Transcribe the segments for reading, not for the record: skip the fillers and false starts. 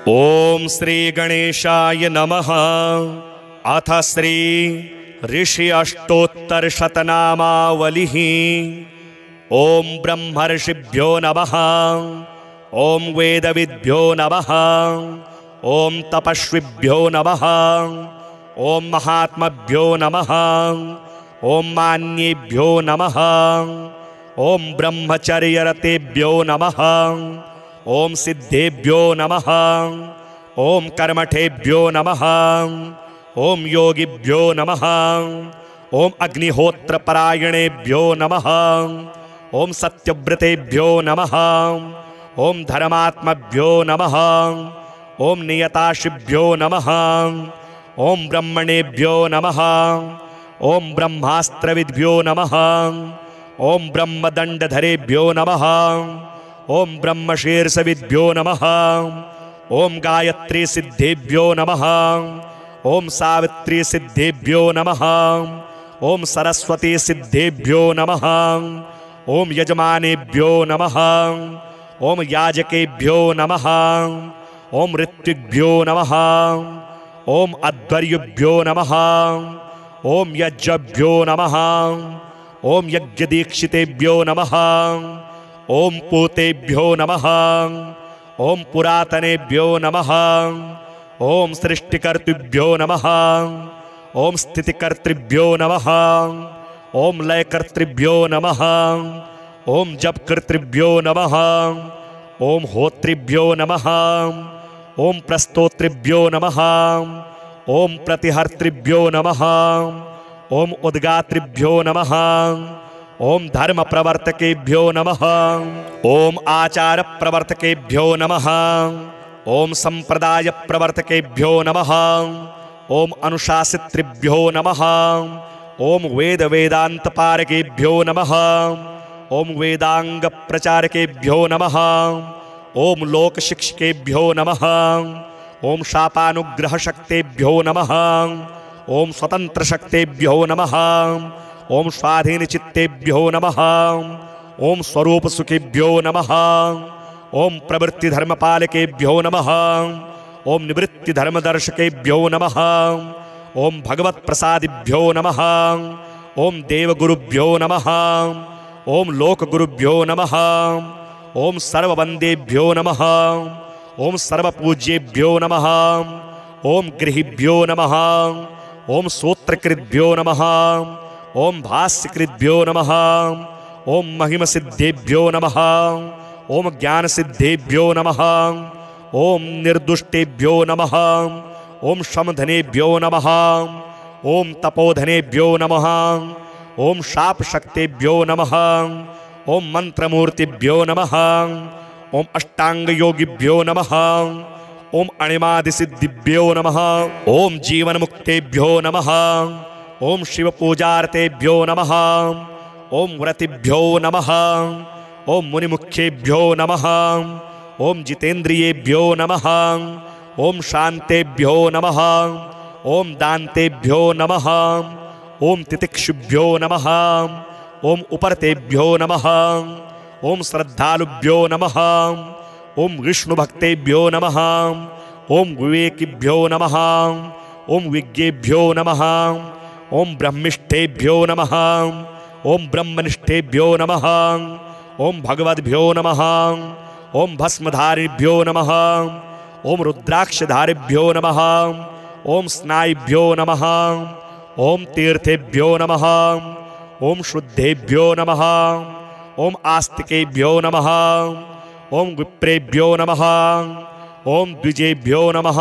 ओम श्री गणेशाय नमः। अथ श्री ऋषि अष्टोत्तर शतनामावलिः। ओम ब्रह्मर्षिभ्यो नमः। ओम वेदविद्भ्यो नमः। ओम तपस्विभ्यो नमः। ओम महात्मभ्यो नमः। ओम मान्येभ्यो नमः। ओम ब्रह्मचर्यरतेभ्यो नमः। ओम सिद्धेभ्यो नमः। ओम कर्मठेभ्यो नमः। ओम योगिभ्यो नमः। ओम अग्निहोत्रपरायणेभ्यो नमः। ओम सत्यव्रतेभ्यो नमः। ओम धर्मात्मभ्यो नमः। ओम नियताशिभ्यो नमः। ओम ब्रह्मणेभ्यो नमः। ओम ब्रह्मास्त्रविद्भ्यो नमः। ओम ब्रह्मदंडधरेभ्यो नमः। ओम ब्रह्मशीर्षविद्भ्यो नमः। ओम गायत्री सिद्धेभ्यो नमः। ओम सावित्री सिद्धेभ्यो नमः। ओम सरस्वती सिद्धेभ्यो नमः। ओम यजमानेभ्यो नमः। ओम याजकेभ्यो नमः। ओम ऋत्विग्भ्यो नमः। ओम अध्वर्युभ्यो नमः। ओम यज्ञभ्यो नमः। ओम यज्ञदीक्षितेभ्यो नमः। ओम पूतेभ्यो नमः। ओम पुरातनेभ्यो नमः। ओम सृष्टिकर्तृभ्यो नमः। ओम स्थितिकर्तृभ्यो नमः। ओम लयकर्तृभ्यो नमः। ओम जपकर्तृभ्यो नमः। ओम होत्रिभ्यो नमः। ओम प्रस्तोत्रिभ्यो नमः। ओम प्रतिहर्तृभ्यो नमः। ओम उद्गात्रिभ्यो नमः। ओम धर्म प्रवर्तकेभ्यो नमः। ओम आचार प्रवर्तकेभ्यो नमः। ओम संप्रदाय प्रवर्तकेभ्यो नमः। ओम अनुशासितृभ्यो नमः। ओम वेद वेदांत पारकेभ्यो नमः। ओम वेदांग प्रचारकेभ्यो नमः। ओम लोक शिक्षकेभ्यो नमः। ओम शापानुग्रह शक्तेभ्यो नमः। ओम स्वतंत्र शक्तेभ्यो नमः। ओम स्वाधीन चित्तेभ्यो नमः। ओम स्वरूप सुखेभ्यो नमः। ओम प्रवृत्ति धर्मपालकेभ्यो नमः। ओम निवृत्ति धर्मदर्शकेभ्यो नमः। ओम भगवत प्रसादिभ्यो नमः। ओम देवगुरुभ्यो नमः। ओम लोकगुरुभ्यो नमः। ओम सर्ववंदेभ्यो नमः। ओम सर्वपूज्येभ्यो नमः। ओम गृहीभ्यो नमः। ओम सूत्रकृद्भ्यो नमः। ओम भाष्यकृद्भ्यो नमः। ओम महिमसिद्धेभ्यो नमः। ओम ज्ञानसिद्धेभ्यो नमः। ओम निर्दुष्टेभ्यो नमः। ओम शमधनेभ्यो नमः। ओम तपोधनेभ्यो नमः। ओम शापशक्तेभ्यो नमः। ओम मंत्रमूर्तिभ्यो नमः। ओम अष्टांगयोगिभ्यो नमः। ओम अणिमादिसिद्धिभ्यो नमः। ओम जीवनमुक्तेभ्यो नमः। ओम शिवपूजार्तेभ्यो नमः। ओम व्रतिभ्यो नमः। ओम मुनिमुख्येभ्यो नमः। ओम जितेन्द्रियेभ्यो नमः। ओम शान्तेभ्यो नमः। ओम दान्तेभ्यो नमः। ओम तितिक्षुभ्यो नमः। ओम उपरतेभ्यो नमः। ओम श्रद्धालुभ्यो नमः। ओम विष्णुभक्तेभ्यो नमः। ओम विवेकिभ्यो नमः। ओम विज्ञेभ्यो नमः। ओम ब्रह्मिष्ठेभ्यो नमः। ओम ब्रह्मनिष्ठेभ्यो नमः। ओम भगवद्भ्यो नमः। ओम भस्मधारिभ्यो नमः। ओम रुद्राक्षधारिभ्यो नमः। ओम स्नायुभ्यो नमः। ओम तीर्थेभ्यो नमः। ओम शुद्धेभ्यो नमः। ओम आस्तिकेभ्यो नमः। ओम विप्रेभ्यो नमः। ओम द्विजेभ्यो नमः।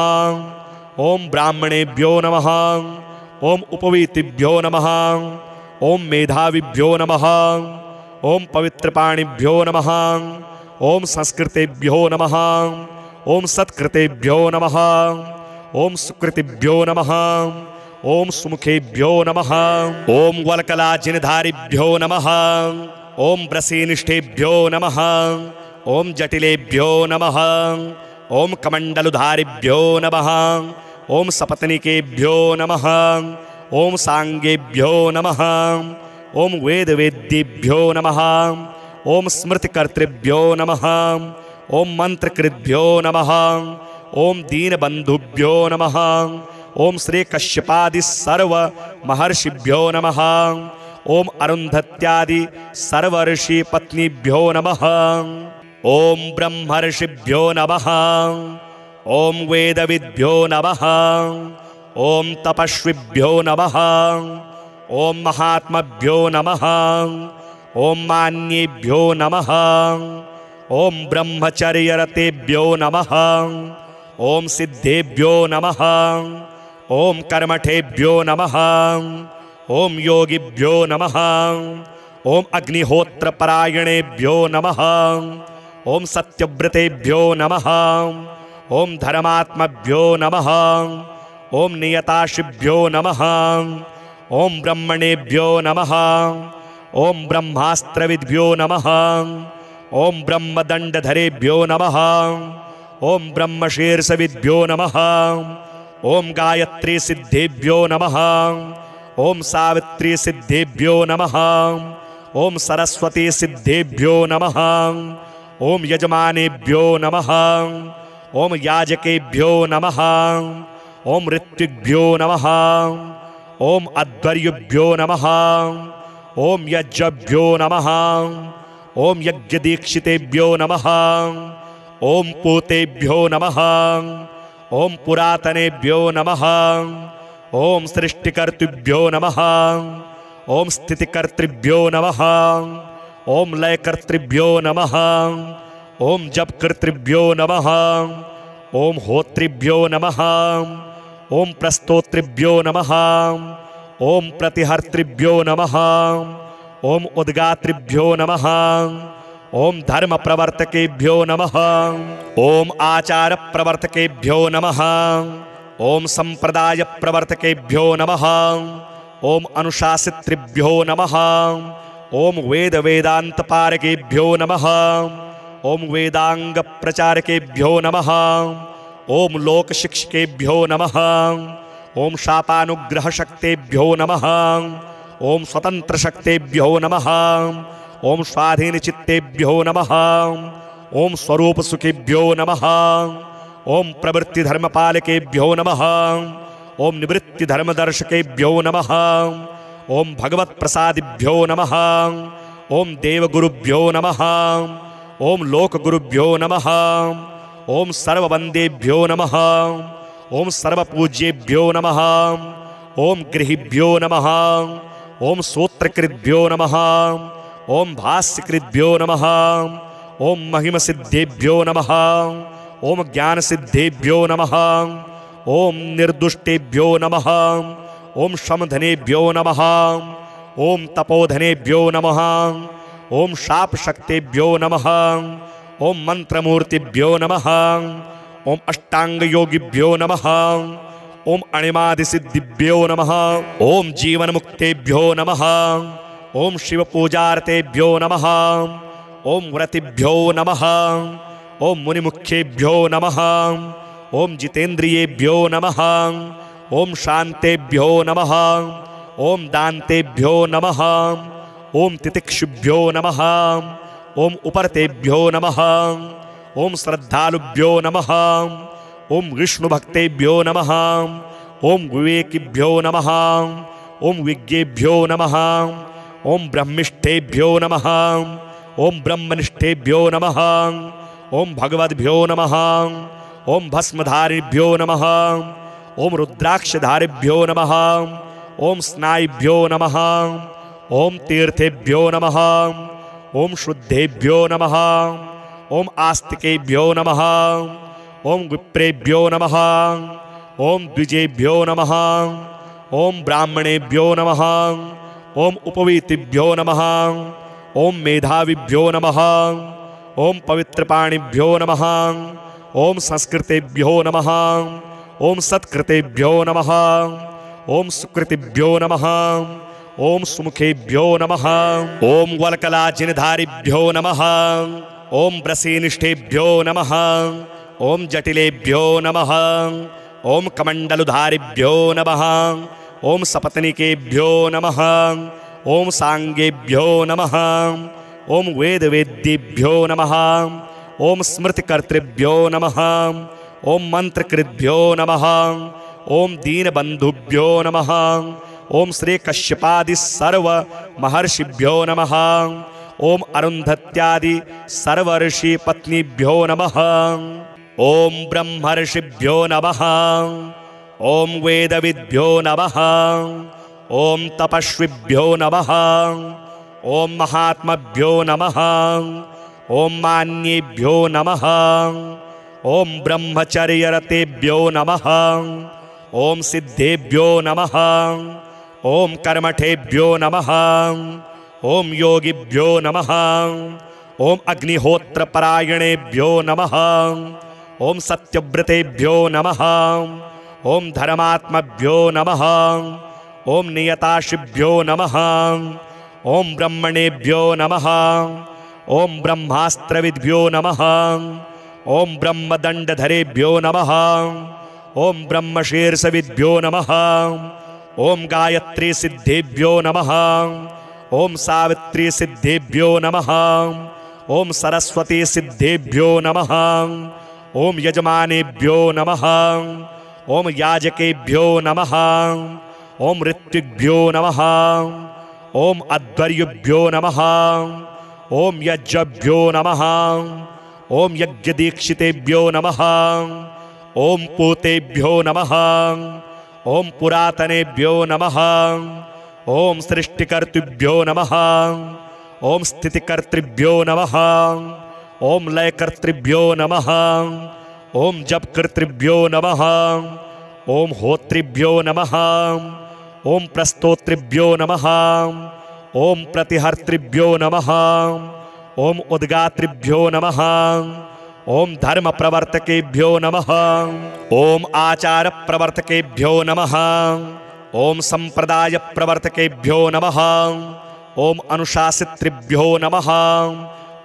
ओम ब्राह्मणेभ्यो नमः। ओम उपवीतिभ्यो नमः। ओम मेधाविभ्यो नमः। ओम पवित्रपाणिभ्यो नमः। ओम संस्कृतेभ्यो नमः। ओम सत्कृतेभ्यो नमः। ओम सुकृतिभ्यो नमः। ओम सुमुखेभ्यो नमः। ओम वल्कलाजिनधारिभ्यो नमः। ओम ब्रसीनिष्ठेभ्यो नमः। ओम जटिलेभ्यो नमः। ओम कमंडलुधारिभ्यो नमः। ओम सपत्निकेभ्यो नमः। ओम सांगेभ्यो नमः। ओम वेदवेद्येभ्यो नमः। ओम स्मृतिकर्तृभ्यो नमः। ओम मंत्रकृद्भ्यो नमः। ओम दीनबंधुभ्यो नमः। ओम श्री कश्यपादि सर्व महर्षिभ्यो नमः। ओम अरुंधत्यादि सर्वर्षि पत्नीभ्यो नमः। ओम ब्रह्मर्षिभ्यो नमः। ओम वेदविद्भ्यो नमः। ओम तपस्विभ्यो नमः। ओम महात्मभ्यो नमः। ओम मान्येभ्यो नमः। ओम ब्रह्मचर्यरतेभ्यो नमः। ओम सिद्धेभ्यो नमः। ओम कर्मठेभ्यो नमः। ओम योगिभ्यो नमः। ओम अग्निहोत्रपरायणेभ्यो नमः। ओम सत्यव्रतेभ्यो नमः। ओम धर्मात्मभ्यो नमः। ओम नियताशिभ्यो नमः। ओम ब्रह्मणेभ्यो नमः। ओम ब्रह्मास्त्रविद्भ्यो नमः। ओम ब्रह्मदंडधरेभ्यो नमः। ओम ब्रह्मशीर्षविद्भ्यो नमः। ओम गायत्री सिद्धेभ्यो नमः। ओम सावित्री सिद्धेभ्यो नमः। ओम सरस्वती सिद्धेभ्यो नमः। ओम यजमानेभ्यो नमः। ओम याजकेभ्यो नमः। ओम ऋत्विग्भ्यो नमः। ओम अध्वर्युभ्यो नमः। ओम यज्ञभ्यो नमः। ओम यज्ञदीक्षितेभ्यो नमः। ओम पूतेभ्यो नमः। ओम पुरातनेभ्यो नमः। ओम सृष्टिकर्तृभ्यो नमः। ओम स्थितिकर्तृभ्यो नमः। ओम लयकर्तृभ्यो नमः। ओम जपकर्तृभ्यो नमः। ओम होत्रिभ्यो नमः। ओम प्रस्तोत्रिभ्यो नमः। ओम प्रतिहर्तृभ्यो नमः। ओम उद्गात्रिभ्यो नमः। ओम धर्म प्रवर्तकेभ्यो नमः। ओम आचार प्रवर्तकेभ्यो नमः। ओम संप्रदाय प्रवर्तकेभ्यो नमः। ओम अनुशासितृभ्यो नमः। ओम वेद वेदांत पारकेभ्यो नमः। ओम वेदांग प्रचारकेभ्यो नमः। ओम लोक शिक्षकेभ्यो नमः। ओम शापानुग्रह शक्तेभ्यो नमः। ओम स्वतंत्र शक्तेभ्यो नमः। ओम स्वाधीन चित्तेभ्यो नमः। ओम स्वरूप सुखेभ्यो नमः। ओम प्रवृत्ति धर्मपालकेभ्यो नमः। ओम निवृत्ति धर्मदर्शकेभ्यो नमः। ओम भगवत प्रसादिभ्यो नमः। ओम देवगुरुभ्यो नमः। ओम लोकगुरुभ्यो नमः। ओम सर्ववंदेभ्यो नमः। ओम सर्वपूज्येभ्यो नमः। ओम गृहिभ्यो नमः। ओम सूत्रकृद्भ्यो नमः। ओम भाष्यकृद्भ्यो नमः। ओम महिमसिद्धेभ्यो नमः। ओम ज्ञानसिद्धेभ्यो नमः। ओम निर्दुष्टेभ्यो नमः। ओम शमधनेभ्यो नमः। ओम तपोधनेभ्यो नमः। ओम शापशक्तेभ्यो नमः। ओम मंत्रमूर्तिभ्यो नमः। ओम अष्टांग योगिभ्यो नमः। ओम अणिमादिसिद्धिभ्यो नमः। ओम जीवन मुक्तेभ्यो नमः। ओम शिव पूजार्तेभ्यो नमः। ओम व्रतिभ्यो नमः। ओम मुनिमुख्येभ्यो नमः। ओम जितेन्द्रियेभ्यो नमः। ओम शांतेभ्यो नमः। ओम दान्तेभ्यो नमः। ओम तितिक्षुभ्यो नमः। ओम उपरतेभ्यो नमः। ओम श्रद्धालुभ्यो नमः। ओम विष्णुभक्तेभ्यो नमः। ओम विवेकिभ्यो नमः। ओम विज्ञेभ्यो नमः। ओम ब्रह्मिष्ठेभ्यो नमः। ओम ब्रह्मनिष्ठेभ्यो नमः। ओम भगवद्भ्यो नमः। ओम भस्मधारिभ्यो नमः। ओम रुद्राक्षधारिभ्यो नमः। ओम स्नायुभ्यो नमः। ओम तीर्थेभ्यो नमः। ओम शुद्धेभ्यो नमः। ओम आस्तिकेभ्यो नमः। ओम विप्रेभ्यो नमः। ओम द्विजेभ्यो नमः। ओम ब्राह्मणेभ्यो नमः। ओम उपवीतिभ्यो नमः। ओम मेधाविभ्यो नमः। ओम पवित्रपाणिभ्यो नमः। ओम संस्कृतेभ्यो नमः। ओम सत्कृतेभ्यो नमः। ओम सुकृतिभ्यो नमः। ओम सुमुखेभ्यो नमः। ओम वल्कलाजिनधारिभ्यो नमः। ओम ब्रसीनिष्ठेभ्यो नमः। ओम जटिलेभ्यो नमः। ओम कमंडलुधारिभ्यो नमः। ओम सपत्निकेभ्यो नमः। ओम सांगेभ्यो नमः। ओम वेदवेद्येभ्यो नमः। ओम स्मृतिकर्तृभ्यो नमः। ओम मंत्रकृद्भ्यो नमः। ओम दीनबंधुभ्यो नमः। ओम श्री कश्यपादि सर्व महर्षिभ्यो नमः। ओम अरुंधत्यादि सर्वर्षि पत्नीभ्यो नमः। ओम ब्रह्मर्षिभ्यो नमः। ओम वेदविद्भ्यो नमः। ओम तपस्विभ्यो नमः। ओम महात्मभ्यो नमः। ओम मान्येभ्यो नमः। ओम ब्रह्मचर्यरतेभ्यो नमः। ओम सिद्धेभ्यो नमः। ओम कर्मठेभ्यो नमः। ओम योगिभ्यो नमः। ओम अग्निहोत्रपरायणेभ्यो नमः। ओम सत्यव्रतेभ्यो नमः। ओम धर्मात्मभ्यो नमः। ओम नियताशिभ्यो नमः। ओम ब्रह्मणेभ्यो नमः। ओम ब्रह्मास्त्रविद्भ्यो नमः। ओम ब्रह्मदंडधरेभ्यो नमः। ओम ब्रह्मशीर्षविद्भ्यो नमः। ओम गायत्री सिद्धेभ्यो नमः। ओम सावित्री सिद्धेभ्यो नमः। ओम सरस्वती सिद्धेभ्यो नमः। ओम यजमानेभ्यो नमः। ओम याजकेभ्यो नमः। ओम ऋत्विग्भ्यो नमः। ओम अध्वर्युभ्यो नमः। ओम यज्ञभ्यो नमः। ओम यज्ञदीक्षितेभ्यो नमः। ओम पूतेभ्यो नमः। ओम पुरातनेभ्यो नमः। ओम सृष्टिकर्तृभ्यो नमः। ओम स्थितिकर्तृभ्यो नमः। ओम लयकर्तृभ्यो नमः। ओम जपकर्तृभ्यो नमः। ओम होत्रिभ्यो नमः। ओम प्रस्तोत्रिभ्यो नमः। ओम प्रतिहर्तृभ्यो नमः। ओम उद्गात्रिभ्यो नमः। ओम धर्म प्रवर्तकेभ्यो नमः। ओम आचार प्रवर्तकेभ्यो नमः। ओम संप्रदाय प्रवर्तकेभ्यो नमः। ओम अनुशासितृभ्यो नमः।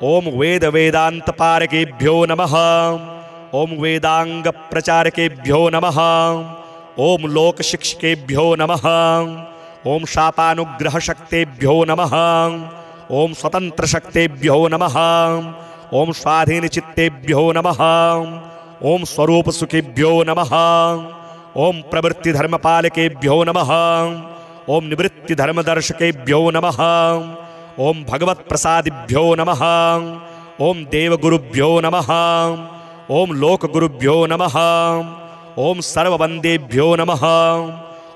ओम वेद वेदांत पारकेभ्यो नमः। ओम वेदांग प्रचारकेभ्यो नमः। ओम लोक शिक्षकेभ्यो नमः। ओम शापानुग्रह शक्तेभ्यो नमः। ओम स्वतंत्र शक्तेभ्यो नमः। ओम स्वाधीन चित्तेभ्यो नमः। ओम स्वरूप सुखेभ्यो नमः। ओम प्रवृत्ति धर्मपालकेभ्यो नमः। ओम निवृत्ति धर्मदर्शकेभ्यो नमः। ओम भगवत प्रसादिभ्यो नमः। ओम देवगुरुभ्यो नमः। ओम लोकगुरुभ्यो नमः। ओम सर्ववंदेभ्यो नमः।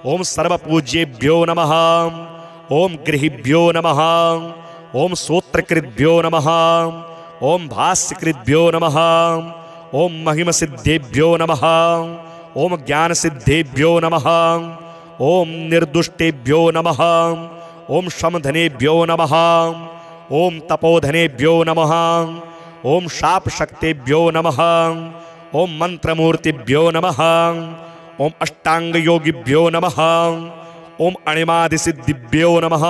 ओम सर्वपूज्येभ्यो नमः। ओम गृहीभ्यो नमः। ओम सूत्रकृद्भ्यो नमः। ओम भाष्यकृद्भ्यो नमः। ओम महिमसिद्धेभ्यो नमः। ओम ज्ञानसिद्धेभ्यो नमः। ओम निर्दुष्टेभ्यो नमः। ओम शमधनेभ्यो नमः। ओम तपोधनेभ्यो नमः। ओम शापशक्तेभ्यो नमः। ओम मंत्रमूर्तिभ्यो नमः। ओम अष्टांगयोगिभ्यो नमः। ओम अणिमादिसिद्धिभ्यो नमः।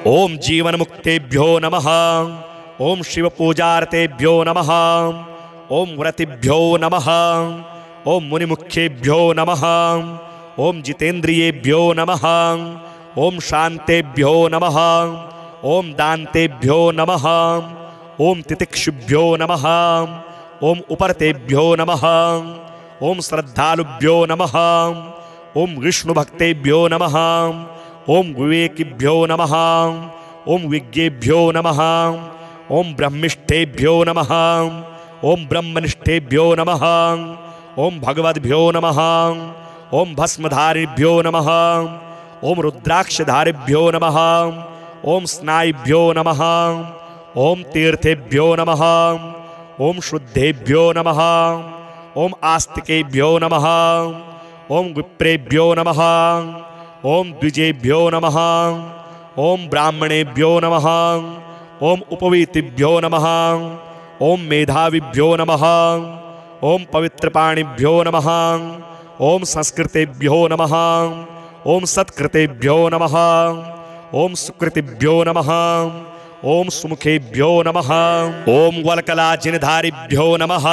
ओम जीवनमुक्तेभ्यो नमः। ओम शिवपूजार्तेभ्यो नमः। ओम व्रतिभ्यो नमः। ओम मुनिमुख्येभ्यो नमः। ओम जितेन्द्रियेभ्यो नमः। ओम शांतेभ्यो नमः। ओम दान्तेभ्यो नमः। ओम तितिक्षुभ्यो नमः। ओम उपरतेभ्यो नमः। ओम श्रद्धालुभ्यो नमः। ओम विष्णुभक्तेभ्यो नमः। ओम विवेकिभ्यो नमः। ओम विज्ञेभ्यो नमः। ओम ब्रह्मिष्ठेभ्यो नमः। ओम ब्रह्मनिष्ठेभ्यो नमः। ओम भगवद्भ्यो नमः। ओम भस्मधारिभ्यो नमः। ओम रुद्राक्षधारिभ्यो नमः। ओम स्नायुभ्यो नमः। ओम तीर्थेभ्यो नमः। ओम शुद्धेभ्यो नमः। ओम आस्तिकेभ्यो नमः। ओम विप्रेभ्यो नमः। ओम द्विजेभ्यो नमः। ओम ब्राह्मणेभ्यो नमः। ओम उपवीतिभ्यो नमः। ओम मेधाविभ्यो नमः। ओम पवित्रपाणिभ्यो नमः। ओम संस्कृतेभ्यो नमः। ओम सत्कृतेभ्यो नमः। ओम सुकृतिभ्यो नमः। ओम सुमुखेभ्यो नमः। ओम वल्कलाजिनधारिभ्यो नमः।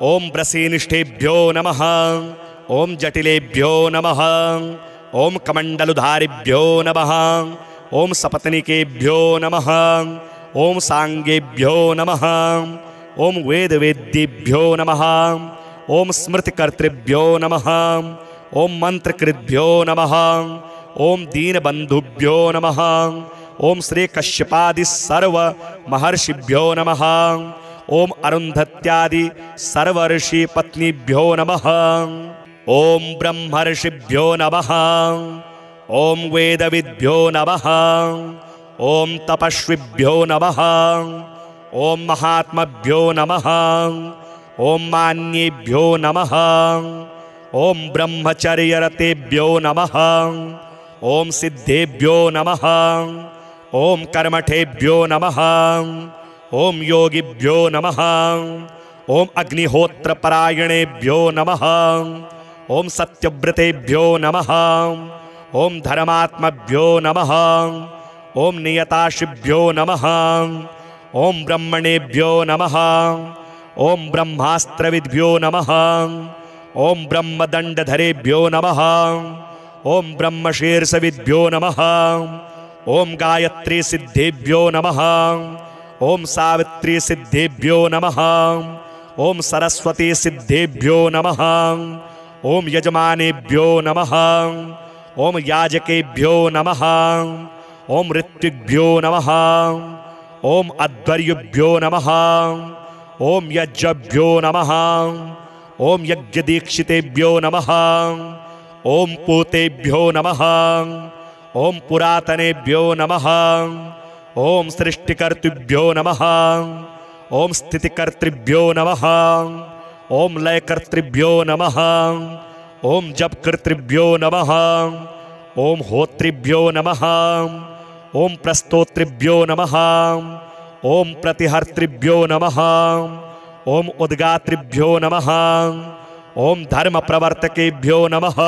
ओम ब्रसीनिष्ठेभ्यो नमः। ओम जटिलेभ्यो नमः। ओम कमंडलुधारिभ्यो नमः। ओम सपत्निकेभ्यो नमः। ओम सांगेभ्यो नमः। ओम वेदवेद्येभ्यो नमः। ओम स्मृतिकर्तृभ्यो नमः। ओम मंत्रकृद्भ्यो नमः। ओम दीनबंधुभ्यो नमः। ओम श्री कश्यपादि सर्व महर्षिभ्यो नमः। ओम अरुंधत्यादि सर्व ऋषि पत्नीभ्यो नमः। ओम ब्रह्मर्षिभ्यो नमः। ओम वेदविद्भ्यो नमः। ओम तपस्विभ्यो नमः। ओम महात्मभ्यो नमः। ओम मान्येभ्यो नमः। ओम ब्रह्मचर्यरतेभ्यो नमः। ओम सिद्धेभ्यो नमः। ओम कर्मठेभ्यो नमः। ओम योगिभ्यो नमः। ओम अग्निहोत्रपरायणेभ्यो नमः। ओम सत्यव्रतेभ्यो नमः। ओम धर्मात्मभ्यो नमः। ओम नियताशिभ्यो नमः। ओम ब्रह्मणेभ्यो नमः। ओम ब्रह्मास्त्रविद्भ्यो नमः। ओम ब्रह्मदंडधरेभ्यो नमः। ओम ब्रह्मशीर्षविद्भ्यो नमः। ओम गायत्री सिद्धेभ्यो नमः। ओम सावित्री सिद्धेभ्यो नमः। ओम सरस्वती सिद्धेभ्यो नमः। ओम यजमानेभ्यो नमः। ओम याजकेभ्यो नमः। ओम ऋत्विग्भ्यो नमः। ओम अध्वर्युभ्यो नमः। ओम यज्ञभ्यो नमः। ओम यज्ञदीक्षितेभ्यो नमः। ओम पूतेभ्यो नमः। ओम पुरातनेभ्यो नमः। ओम सृष्टिकर्तृभ्यो नमः। ओम स्थितिकर्तृभ्यो नमः। ओम लयकर्तृभ्यो नमः। ओम जपकर्तृभ्यो नमः। ओम होत्रिभ्यो नमः। ओम प्रस्तोत्रिभ्यो नमः। ओम प्रतिहर्तृभ्यो नमः। ओम उद्गात्रिभ्यो नमः। ओम धर्म प्रवर्तकेभ्यो नमः।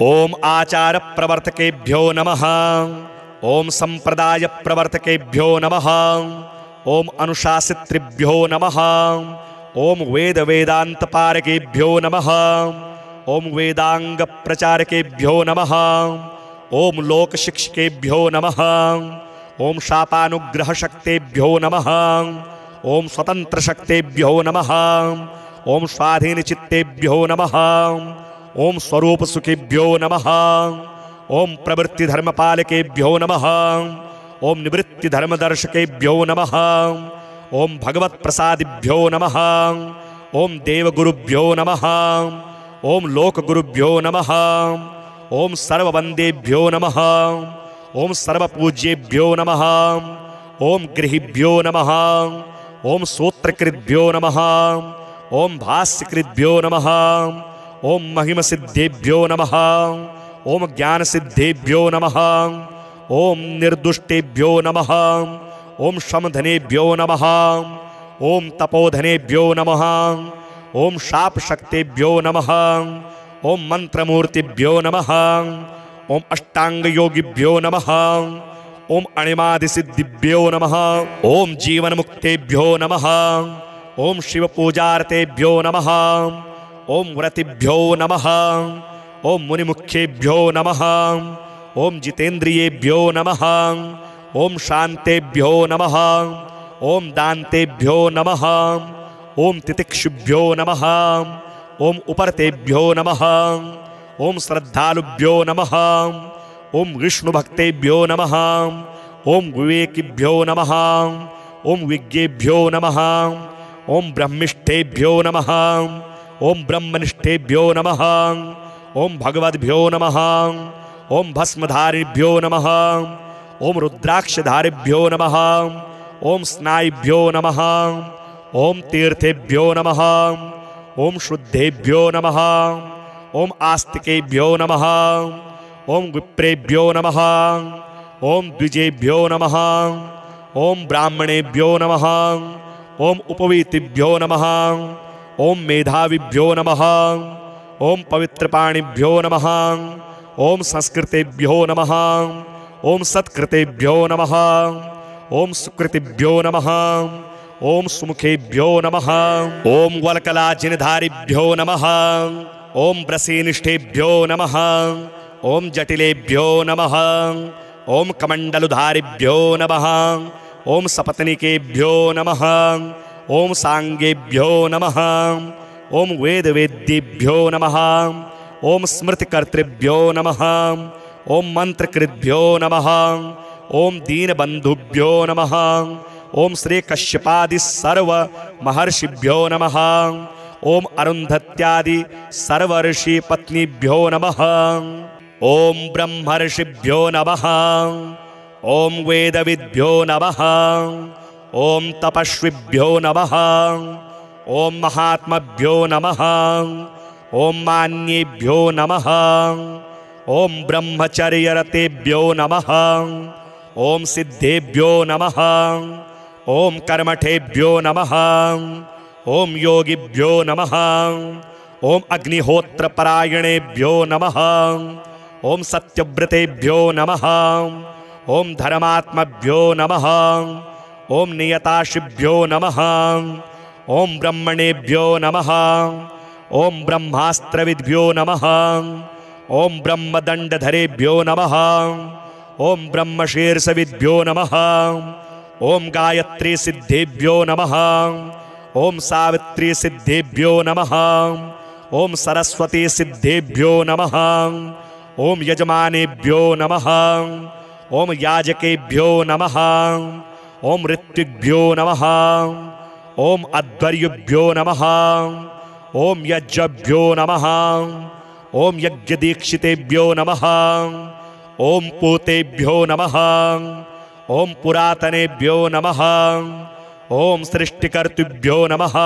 ओम आचार प्रवर्तकेभ्यो नमः। ओम संप्रदाय प्रवर्तकेभ्यो नमः। ओम अनुशासितृभ्यो नमः। ओम वेद वेदांत पारकेभ्यो नमः। ओम वेदांग प्रचारकेभ्यो नमः। ओम लोक शिक्षकेभ्यो नमः। ओम शापानुग्रह शक्तेभ्यो नमः। ओम स्वतंत्र शक्तेभ्यो नमः। ओम स्वाधीन चित्तेभ्यो नमः। ओम स्वरूप सुखेभ्यो नमः। ओम प्रवृत्ति धर्मपालकेभ्यो नमः। ओम निवृत्ति धर्मदर्शकेभ्यो नमः। ओम भगवत प्रसादिभ्यो नमः। ओम देवगुरुभ्यो नमः। ओम लोकगुरुभ्यो नमः। ओम सर्ववंदेभ्यो नमः। ओम सर्वपूज्येभ्यो नमः। ओम गृहीभ्यो नमः। ओम सूत्रकृद्भ्यो नमः। ओम भाष्यकृद्भ्यो नमः। ओम महिमसिद्धेभ्यो नमः। ओम ज्ञानसिद्धेभ्यो नमः। ओम निर्दुष्टेभ्यो नमः। ओम शमधनेभ्यो नमः। ओम तपोधनेभ्यो नमः। ओम शापशक्तेभ्यो नमः। ओम मंत्रमूर्तिभ्यो नमः। ओम अष्टांगयोगिभ्यो नमः। ओम अणिमादिसिद्धिभ्यो नमः। ओम जीवनमुक्तेभ्यो नमः। ओम शिवपूजार्तेभ्यो नमः। ओम व्रतिभ्यो नमः। ओम मुनिमुख्येभ्यो नमः। ओम जितेन्द्रियेभ्यो नमः। ओम शांतेभ्यो नमः। ओम दान्तेभ्यो नमः। ओम तितिक्षुभ्यो नमः। ओम उपरतेभ्यो नमः। ओम श्रद्धालुभ्यो नमः। ओम विष्णुभक्तेभ्यो नमः। ओम विवेकिभ्यो नमः। ओम विज्ञेभ्यो नमः। ओम ब्रह्मिष्ठेभ्यो नमः। ओम ब्रह्मनिष्ठेभ्यो नमः। ओम भगवद्भ्यो नमः। ओम भस्मधारिभ्यो नमः। ओम रुद्राक्षधारिभ्यो नमः। ओम स्नायुभ्यो नमः। ओम तीर्थेभ्यो नमः। ओम शुद्धेभ्यो नमः। ओम आस्तिकेभ्यो नमः। ओम विप्रेभ्यो नमः। ओम द्विजेभ्यो नमः। ओम ब्राह्मणेभ्यो नमः। ओम उपवीतिभ्यो नमः। ओम मेधाविभ्यो नमः। ओम पवित्रपाणिभ्यो नमः। ओम संस्कृतेभ्यो नमः। ओम सत्कृतेभ्यो नमः। ओम सुकृतिभ्यो नमः। ओम सुमुखेभ्यो नमः। ओम वल्कलाजिनधारिभ्यो नमः। ओम ब्रसीनिष्ठेभ्यो नमः। ओम जटिलेभ्यो नमः। ओम कमंडलुधारिभ्यो नमः। ओम सपत्निकेभ्यो नमः। ओम सांगेभ्यो नमः। ओम वेदवेद्येभ्यो नमः। ओम स्मृतिकर्तृभ्यो नमः। ओम मंत्रकृद्भ्यो नमः। ओम दीनबंधुभ्यो नमः। ओम श्री कश्यपादि सर्व महर्षिभ्यो नमः। ओम अरुंधत्यादि सर्वर्षि पत्नीभ्यो नमः। ओम ब्रह्मर्षिभ्यो नमः। ओम वेदविद्भ्यो नमः। ओम तपस्विभ्यो नमः। ओम महात्मभ्यो नमः। ओम मान्येभ्यो नमः। ओम ब्रह्मचर्यरतेभ्यो नमः। ओम सिद्धेभ्यो नमः। ओम कर्मठेभ्यो नमः। ओम योगिभ्यो नमः। ओम अग्निहोत्रपरायणेभ्यो नमः। ओम सत्यव्रतेभ्यो नमः। ओम धर्मात्मभ्यो नमः। ओम नियताशिभ्यो नमः। ओम ब्रह्मणेभ्यो नमः। ओम ब्रह्मास्त्रविद्भ्यो नमः। ओम ब्रह्मदंडधरेभ्यो नमः। ओम ब्रह्मशीर्षविद्भ्यो नमः। ओम गायत्री सिद्धेभ्यो नमः। ओम सावित्री सिद्धेभ्यो नमः। ओम सरस्वती सिद्धेभ्यो नमः। ओम यजमानेभ्यो नमः। ओम याजकेभ्यो नमः। ओम ऋत्विग्भ्यो नमः। ओम अध्वर्युभ्यो नमः। ओम यज्ञभ्यो नमः। ओम यज्ञदीक्षितेभ्यो नमः। ओम पूतेभ्यो नमः। ओम पुरातनेभ्यो नमः। ओम सृष्टिकर्तृभ्यो नमः।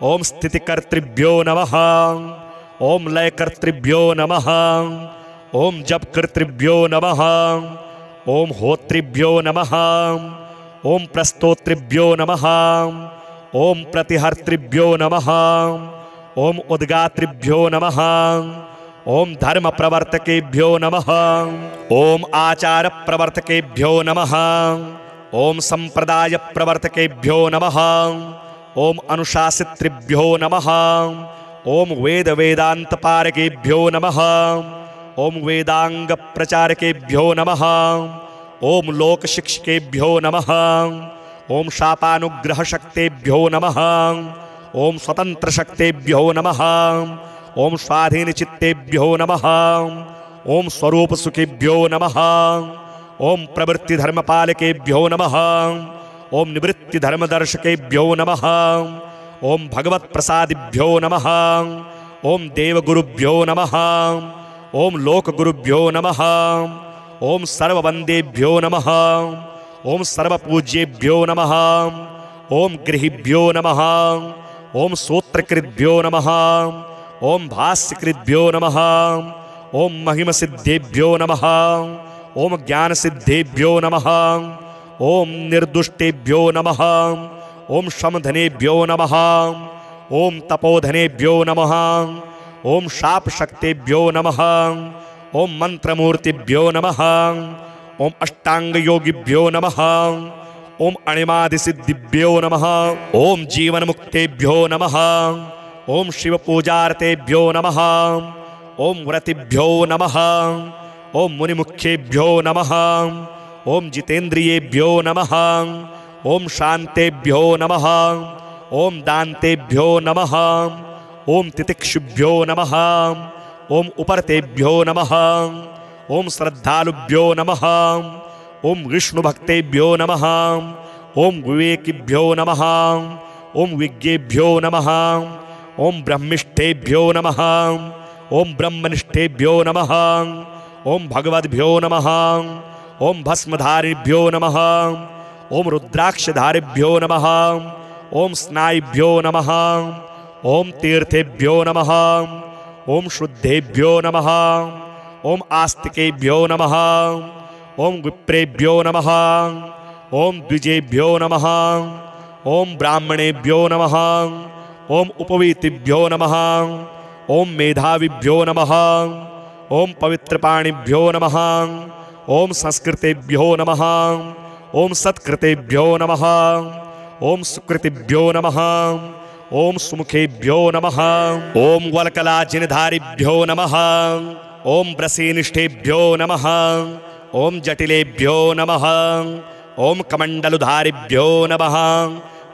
ओम स्थितिकर्तृभ्यो नमः। ओम लयकर्तृभ्यो नमः। ओम जपकर्तृभ्यो नमः। ओम होत्रिभ्यो नमः। ओम प्रस्तोत्रिभ्यो नमः। ओम प्रतिहर्तृभ्यो नमः। ओम उद्गात्रिभ्यो नमः। ओम धर्म प्रवर्तकेभ्यो नमः। ओम आचार प्रवर्तकेभ्यो नमः। ओम संप्रदाय प्रवर्तकेभ्यो नमः। ओम अनुशासितृभ्यो नमः। ओम वेद वेदांत पारकेभ्यो नमः। ओम वेदांग प्रचारकेभ्यो नमः। ओम लोक शिक्षकेभ्यो नमः। ओम शापानुग्रह शक्तेभ्यो नमः। ओम स्वतंत्र शक्तेभ्यो नमः। ओम स्वाधीन चित्तेभ्यो नमः। ओम स्वरूप सुखेभ्यो नमः। ओम प्रवृत्ति धर्मपालकेभ्यो नमः। ओम निवृत्ति धर्मदर्शकेभ्यो नमः। ओम भगवत प्रसादिभ्यो नमः। ओम देवगुरुभ्यो नमः। ओम लोकगुरुभ्यो नमः। ओम सर्ववंदेभ्यो नमः। ओम सर्वपूज्येभ्यो नमः। ओम गृहिभ्यो नमः। ओम सूत्रकृद्भ्यो नमः। ओम भाष्यकृद्भ्यो नमः। ओम महिमसिद्धेभ्यो नमः। ओम ज्ञानसिद्धेभ्यो नमः। ओम निर्दुष्टेभ्यो नमः। ओम शमधनेभ्यो नमः। ओम तपोधनेभ्यो नमः। ओम शापशक्तेभ्यो नमः। ओम मंत्रमूर्तिभ्यो नमः। ओम अष्टांगयोगिभ्यो नमः। ओम अणिमादिसिद्धिभ्यो नमः। ओम जीवनमुक्तेभ्यो नमः। ओम शिवपूजार्तेभ्यो नमः। ओम व्रतिभ्यो नमः। ओम मुनिमुख्येभ्यो नमः। ओम जितेन्द्रियेभ्यो नमः। ओम शांतेभ्यो नमः। ओम दान्तेभ्यो नमः। ओम तितिक्षुभ्यो नमः। ओम उपरतेभ्यो नमः। ओम श्रद्धालुभ्यो नमः। ओम विष्णुभक्तेभ्यो नमः। ओम विवेकिभ्यो नमः। ओम विज्ञेभ्यो नमः। ओम ब्रह्मिष्ठेभ्यो नमः। ओम ब्रह्मनिष्ठेभ्यो नमः। ओम भगवद्भ्यो नमः। ओम भस्मधारिभ्यो नमः। ओम रुद्राक्षधारिभ्यो नमः। ओम स्नायुभ्यो नमः। ओम तीर्थेभ्यो नमः। ओम शुद्धेभ्यो नमः। ओम आस्तिकेभ्यो नमः। ओम विप्रेभ्यो नमः। ओम द्विजेभ्यो नमः। ओम ब्राह्मणेभ्यो नमः। ओम उपवीतिभ्यो नमः। ओम मेधाविभ्यो नमः। ओम पवित्रपाणिभ्यो नमः। ओम संस्कृतेभ्यो नमः। ओम सत्कृतेभ्यो नमः। ओम सुकृतिभ्यो नमः। ओम सुमुखेभ्यो नमः। ओम वल्कलाजिनधारिभ्यो नमः। ओम ब्रसीनिष्ठेभ्यो नमः। ओम जटिलेभ्यो नमः। ओम कमंडलुधारिभ्यो नमः।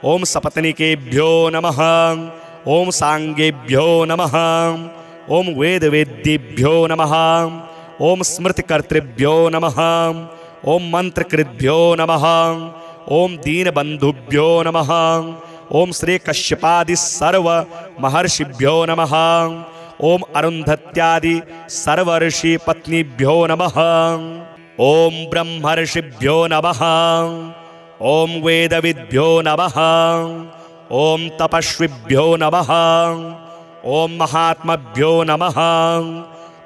ओम सपत्निकेभ्यो नमः। ओम सांगेभ्यो नमः। ओम वेदवेद्येभ्यो नमः। ओम स्मृतिकर्तृभ्यो नमः। ओम मंत्रकृद्भ्यो नमः। ओम दीनबंधुभ्यो नमः। ओम श्री कश्यपादि सर्व महर्षिभ्यो नमः। ओम अरुंधत्यादि सर्वर्षि पत्नीभ्यो नमः। ओम ब्रह्मर्षिभ्यो नमः। ओम वेदविद्भ्यो नमः। ओम तपस्विभ्यो नमः। ओम महात्मभ्यो नमः।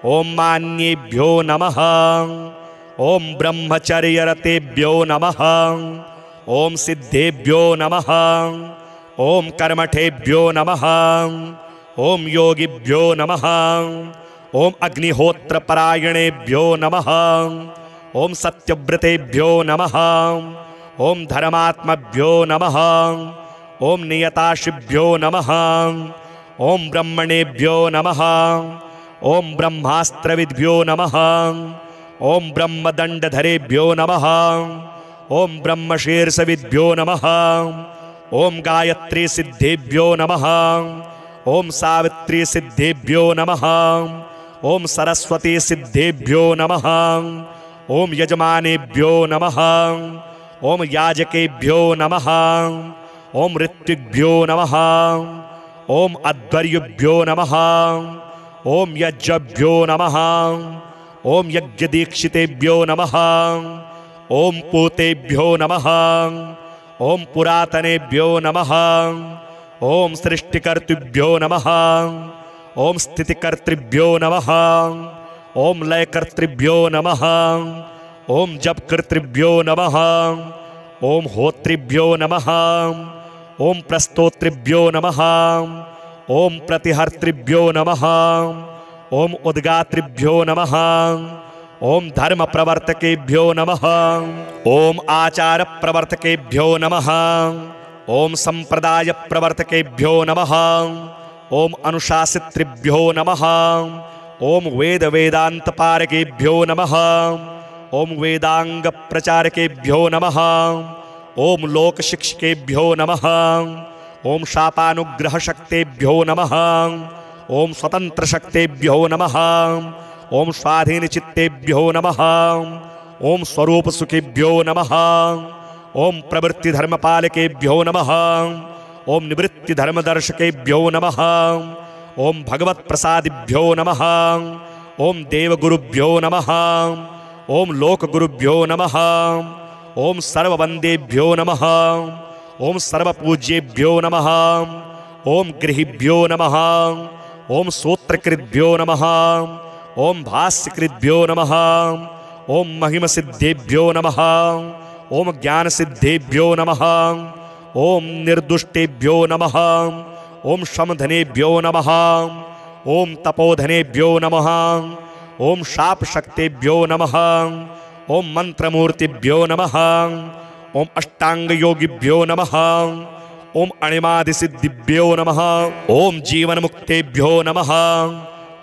ओम मान्येभ्यो नमः। ओम ब्रह्मचर्यरतेभ्यो नमः। ओम सिद्धेभ्यो नमः। ओम कर्मठेभ्यो नमः। ओम योगिभ्यो नमः। ओम अग्निहोत्रपरायणेभ्यो नमः। ओम सत्यव्रतेभ्यो नमः। ओम धर्मात्मभ्यो नमः। ओम नियताशिभ्यो नमः। ओम ब्रह्मणेभ्यो नमः। ओम ब्रह्मास्त्रविद्भ्यो नमः। ओम ब्रह्मदंडधरेभ्यो नमः। ओम ब्रह्मशीर्षविद्भ्यो नमः। ओम गायत्री सिद्धेभ्यो नमः। ओम सावित्री सिद्धेभ्यो नमः। ओम सरस्वती सिद्धेभ्यो नमः। ओम यजमानेभ्यो नमः। ओम याजकेभ्यो नमः। ओम ऋत्विभ्यो नमः। ओम अध्वर्युभ्यो नमः। ओम यज्ञभ्यो नमः। ओम यज्ञदीक्षितेभ्यो नमः। ओम पूतेभ्यो नमः। ओम पुरातनेभ्यो नमः। ओम सृष्टिकर्तृभ्यो नमः। ओम स्थितिकर्तृभ्यो नमः। ओम लयकर्तृभ्यो नमः। ओम जपकर्तृभ्यो नमः। ओम होत्रिभ्यो नमः। ओम प्रस्तोत्रिभ्यो नमः। ओम प्रतिहर्तृभ्यो नमः। ओम उद्गात्रिभ्यो नमः। ओम धर्म प्रवर्तकेभ्यो नमः। ओम आचार प्रवर्तकेभ्यो नमः। ओम संप्रदाय प्रवर्तकेभ्यो नमः। ओम अनुशासितृभ्यो नमः। ओम वेद वेदांत पारकेभ्यो नमः। ओम वेदांग प्रचारकेभ्यो नमः। ओम लोक शिक्षकेभ्यो नमः। ओम शापानुग्रह शक्तेभ्यो नमः। ओम स्वतंत्र शक्तेभ्यो नमः। ओम स्वाधीन चित्तेभ्यो नमः। ओम स्वरूप सुखेभ्यो नमः। ओम प्रवृत्ति धर्मपालकेभ्यो नमः। ओम निवृत्ति धर्मदर्शकेभ्यो नमः। ओम भगवत प्रसादिभ्यो नमः। ओम देवगुरुभ्यो नमः। ओम लोकगुरुभ्यो नमः। ओम सर्ववंदेभ्यो नमः। ओम सर्वपूज्येभ्यो नमः। ओम गृहीभ्यो नमः। ओम सूत्रकृद्भ्यो नमः। ओम भाष्यकृद्भ्यो नमः। ओम महिमसिद्धेभ्यो नमः। ओम ज्ञानसिद्धेभ्यो नमः। ओम निर्दुष्टेभ्यो नमः। ओम शमधनेभ्यो नमः। ओम तपोधनेभ्यो नमः। ओम शापशक्तेभ्यो नमः। ओम मंत्रमूर्तिभ्यो नमः। ओम अष्टांग योगिभ्यो नमः। ओम अणिमादिसिद्धिभ्यो नमः। ओम जीवन मुक्तेभ्यो नमः।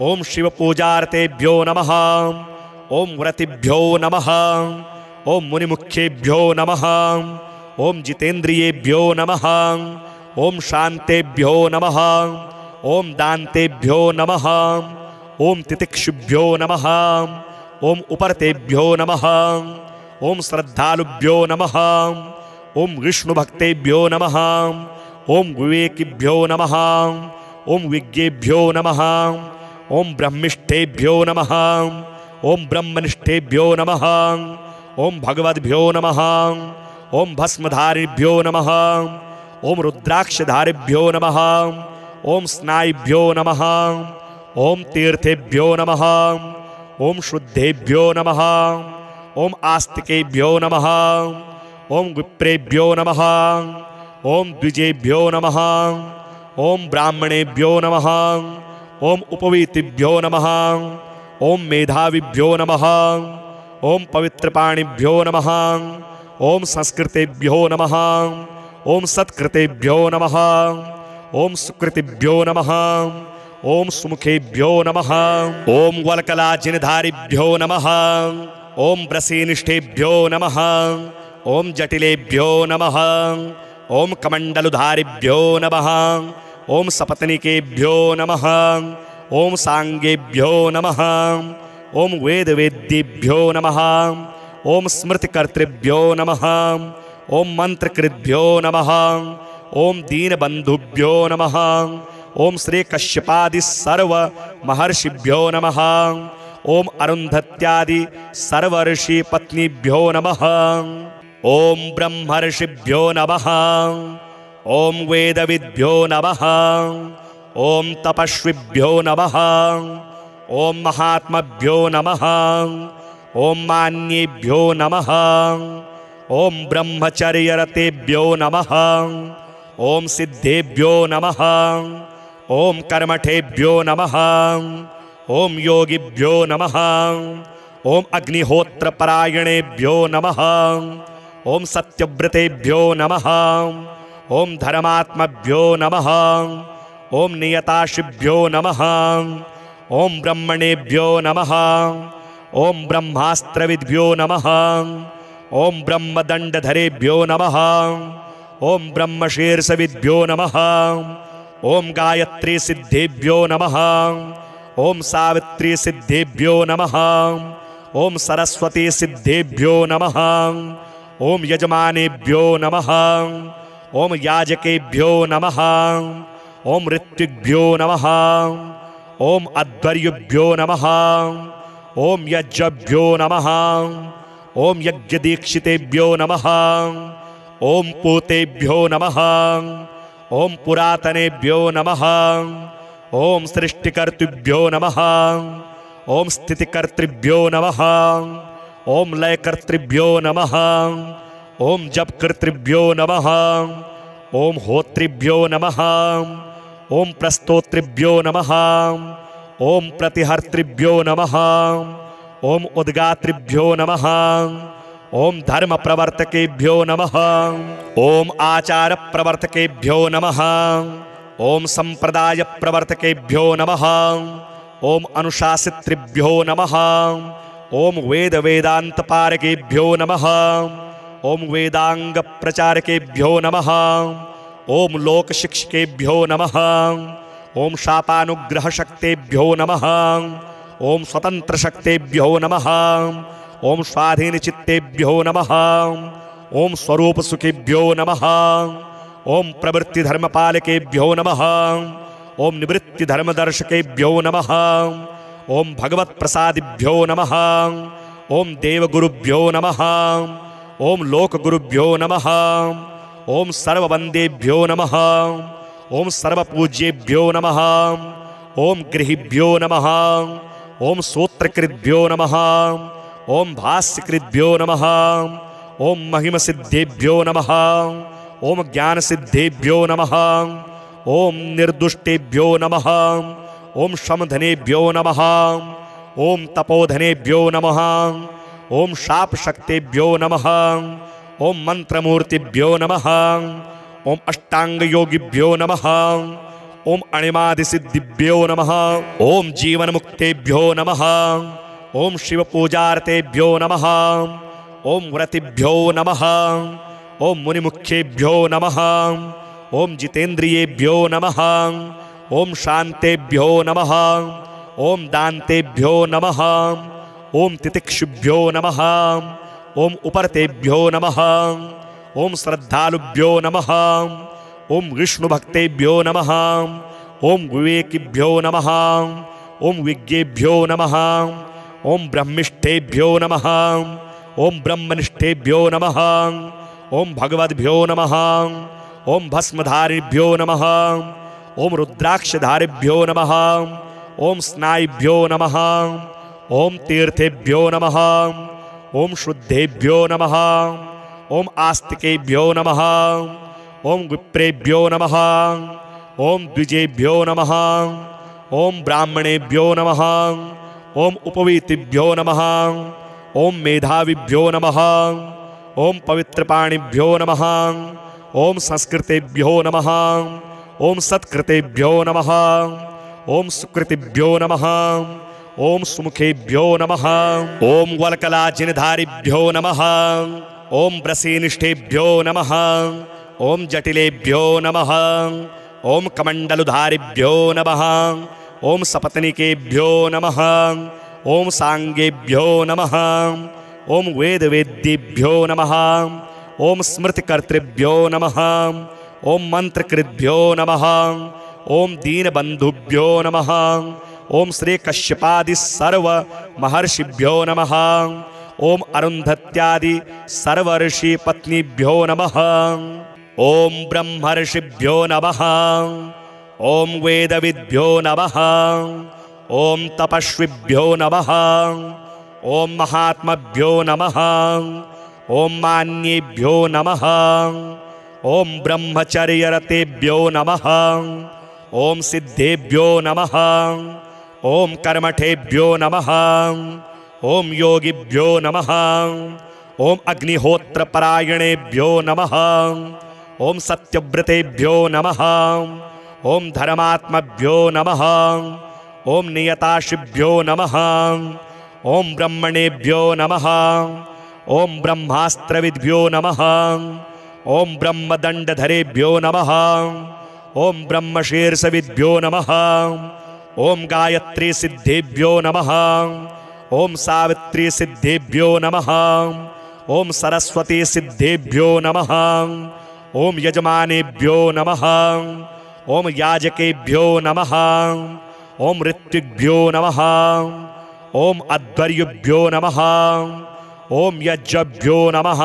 ओम शिव पूजार्तेभ्यो नमः। ओम व्रतिभ्यो नमः। ओम मुनिमुख्येभ्यो नमः। ओम जितेन्द्रियेभ्यो नमः। ओम शांतेभ्यो नमः। ओम दान्तेभ्यो नमः। ओम तितिक्षुभ्यो नमः। ओम उपरतेभ्यो नमः। ओम श्रद्धालुभ्यो नमः। ओम विष्णुभक्तेभ्यो नमः। ओम विवेकिभ्यो नमः। ओम विज्ञेभ्यो नमः। ओम ब्रह्मिष्ठेभ्यो नमः। ओम ब्रह्मनिष्ठेभ्यो नमः। ओम भगवद्भ्यो नमः। ओम भस्मधारिभ्यो नमः। ओम रुद्राक्षधारिभ्यो नमः। ओम स्नायुभ्यो नमः। ओम तीर्थेभ्यो नमः। ओम शुद्धेभ्यो नमः। ओम आस्तिकेभ्यो नमः। ओम विप्रेभ्यो नमः। ओम द्विजेभ्यो नमः। ओम ब्राह्मणेभ्यो नमः। ओम उपवीतिभ्यो नमः। ओम मेधाविभ्यो नमः। ओम पवित्रपाणिभ्यो नमः। ओम संस्कृतेभ्यो नमः। ओम सत्कृतेभ्यो नमः। ओम सुकृतिभ्यो नमः। ओम सुमुखेभ्यो नमः। ओम वल्कलाजिनधारिभ्यो नमः। ओम ब्रसीनिष्ठेभ्यो नमः। ओम जटिलेभ्यो नमः। ओम कमंडलुधारिभ्यो नमः। ओम सपत्निकेभ्यो नमः। ओम सांगेभ्यो नमः। ओम वेदवेद्येभ्यो नमः। ओम स्मृतिकर्तृभ्यो नमः। ओम मंत्रकृद्भ्यो नमः। ओम दीनबंधुभ्यो नमः। ओम श्री कश्यपादि सर्व महर्षिभ्यो नमः। ओम अरुंधत्यादि सर्वर्षि पत्नीभ्यो नमः। ओम ब्रह्मर्षिभ्यो नमः। ओम वेदविद्भ्यो नमः। ओम तपस्विभ्यो नमः। ओम महात्मभ्यो नमः। ओम मान्येभ्यो नमः। ओम ब्रह्मचर्यरतेभ्यो नमः। ओम सिद्धेभ्यो नमः। ओम कर्मठेभ्यो नमः। ओम योगिभ्यो नमः। ओम अग्निहोत्रपरायणेभ्यो नमः। ओम सत्यव्रतेभ्यो नमः। ओम धर्मात्मभ्यो नमः। ओम नियताशिभ्यो नमः। ओम ब्रह्मणेभ्यो नमः। ओम ब्रह्मास्त्रविद्भ्यो नमः। ओम ब्रह्मदंडधरेभ्यो नमः। ओम ब्रह्मशीर्षविद्भ्यो नमः। ओम गायत्री सिद्धेभ्यो नमः। ओम सावित्री सिद्धेभ्यो नमः। ओम सरस्वती सिद्धेभ्यो नमः। ओम यजमानेभ्यो नमः। ओम याजकेभ्यो नमः। ओम ऋत्विग्भ्यो नमः। ओम अध्वर्युभ्यो नमः। ओम यज्ञभ्यो नमः। ओम यज्ञदीक्षितेभ्यो नमः। ओम पूतेभ्यो नमः। ओम पुरातनेभ्यो नमः। ओम सृष्टिकर्तृभ्यो नमः। ओम स्थितिकर्तृभ्यो नमः। ओम लयकर्तृभ्यो नमः। ओम जपकर्तृभ्यो नमः। ओम होत्रिभ्यो नमः। ओम प्रस्तोत्रिभ्यो नमः। ओम प्रतिहर्तृभ्यो नमः। ओम उद्गात्रिभ्यो नमः। ओम धर्म प्रवर्तकेभ्यो नमः। ओम आचार प्रवर्तकेभ्यो नमः। ओम संप्रदाय प्रवर्तकेभ्यो नमः। ओम अनुशासितृभ्यो नमः। ओम वेद वेदांत पारकेभ्यो नमः। ओम वेदांग प्रचारकेभ्यो नमः। ओम लोक शिक्षकेभ्यो नमः। ओम शापानुग्रह शक्तेभ्यो नमः। ओम स्वतंत्र शक्तेभ्यो नमः। ओम स्वाधीन चित्तेभ्यो नमः। ओम स्वरूप सुखेभ्यो नमः। ओम प्रवृत्ति धर्मपालकेभ्यो नमः। ओम निवृत्ति धर्मदर्शकेभ्यो नमः। ओम भगवत प्रसादिभ्यो नमः। ओम देवगुरुभ्यो नमः। ओम लोकगुरुभ्यो नमः। ओम सर्ववंदेभ्यो नमः। ओम सर्वपूज्येभ्यो नमः। ओम गृहिभ्यो नमः। ओम सूत्रकृद्भ्यो नमः। ओम भाष्यकृद्भ्यो नमः। ओम महिमसिद्धेभ्यो नमः। ओम ज्ञानसिद्धेभ्यो नमः। ओम निर्दुष्टेभ्यो नमः। ओम शमधनेभ्यो नमः। ओम तपोधनेभ्यो नमः। ओम शापशक्तेभ्यो नमः। ओम मंत्रमूर्तिभ्यो नमः। ओम अष्टांगयोगिभ्यो नमः। ओम अणिमादिसिद्धिभ्यो नमः। ओम जीवनमुक्तेभ्यो नमः। ओम शिवपूजार्तेभ्यो नमः। ओम व्रतिभ्यो नमः। ओम मुनिमुख्येभ्यो नमः। ओम जितेन्द्रियेभ्यो नमः। ओम शांतेभ्यो नमः। ओम दान्तेभ्यो नमः। ओम तितिक्षुभ्यो नमः। ओम उपरतेभ्यो नमः। ओम श्रद्धालुभ्यो नमः। ओम विष्णुभक्तेभ्यो नमः। ओम विवेकिभ्यो नमः। ओम विज्ञेभ्यो नमः। ओम ब्रह्मिष्ठेभ्यो नमः। ओम ब्रह्मनिष्ठेभ्यो नमः। ओम भगवद्भ्यो नमः। ओम भस्मधारिभ्यो नमः। ओम रुद्राक्षधारिभ्यो नमः। ओम स्नायुभ्यो नमः। ओम तीर्थेभ्यो नमः। ओम शुद्धेभ्यो नमः। ओम आस्तिकेभ्यो नमः। ओम विप्रेभ्यो नमः। ओम द्विजेभ्यो नमः। ओम ब्राह्मणेभ्यो नमः। ओम उपवीतिभ्यो नमः। ओम मेधाविभ्यो नमः। ओम पवित्रपाणिभ्यो नमः। ओम संस्कृतेभ्यो नमः। ओम सत्कृतेभ्यो नमः। ओम सुकृतिभ्यो नमः। ओम सुमुखेभ्यो नमः। ओम वल्कलाजिनधारिभ्यो नमः। ओम ब्रसीनिष्ठेभ्यो नमः। ओम जटिलेभ्यो नमः। ओम कमंडलुधारिभ्यो नमः। ओम सपत्नीकेभ्यो नमः। ओम सांगेभ्यो नमः। ओम वेदवेद्येभ्यो नमः। ओम स्मृतिकर्तृभ्यो नमः। ओम मंत्रकृद्भ्यो नमः। ओम दीनबंधुभ्यो नमः। ओम श्री कश्यपादि सर्व महर्षिभ्यो नमः। ओम अरुंधत्यादि सर्वर्षि पत्नीभ्यो नमः। ओम ब्रह्मर्षिभ्यो नमः। ओम वेदविद्भ्यो नमः। ओम तपस्विभ्यो नमः। ओम महात्मभ्यो नमः। ओम मान्येभ्यो नमः। ओम ब्रह्मचर्यरतेभ्यो नमः। ओम सिद्धेभ्यो नमः। ओम कर्मठेभ्यो नमः। ओम योगिभ्यो नमः। ओम अग्निहोत्रपरायणेभ्यो नमः। ओम सत्यव्रतेभ्यो नमः। ओम धर्मात्मभ्यो नमः। ओम नियताशिभ्यो नमः। ओम ब्रह्मणेभ्यो नमः। ओम ब्रह्मास्त्रविद्भ्यो नमः। ओम ब्रह्मदंडधरेभ्यो नमः। ओम ब्रह्मशीर्षविद्भ्यो नमः। ओम गायत्री सिद्धेभ्यो नमः। ओम सावित्री सिद्धेभ्यो नमः। ओम सरस्वती सिद्धेभ्यो नमः। ओम यजमानेभ्यो नमः। ओम याजकेभ्यो नमः। ओम ऋत्विग्भ्यो नमः। ओम अध्वर्युभ्यो नमः। ओम यज्ञभ्यो नमः।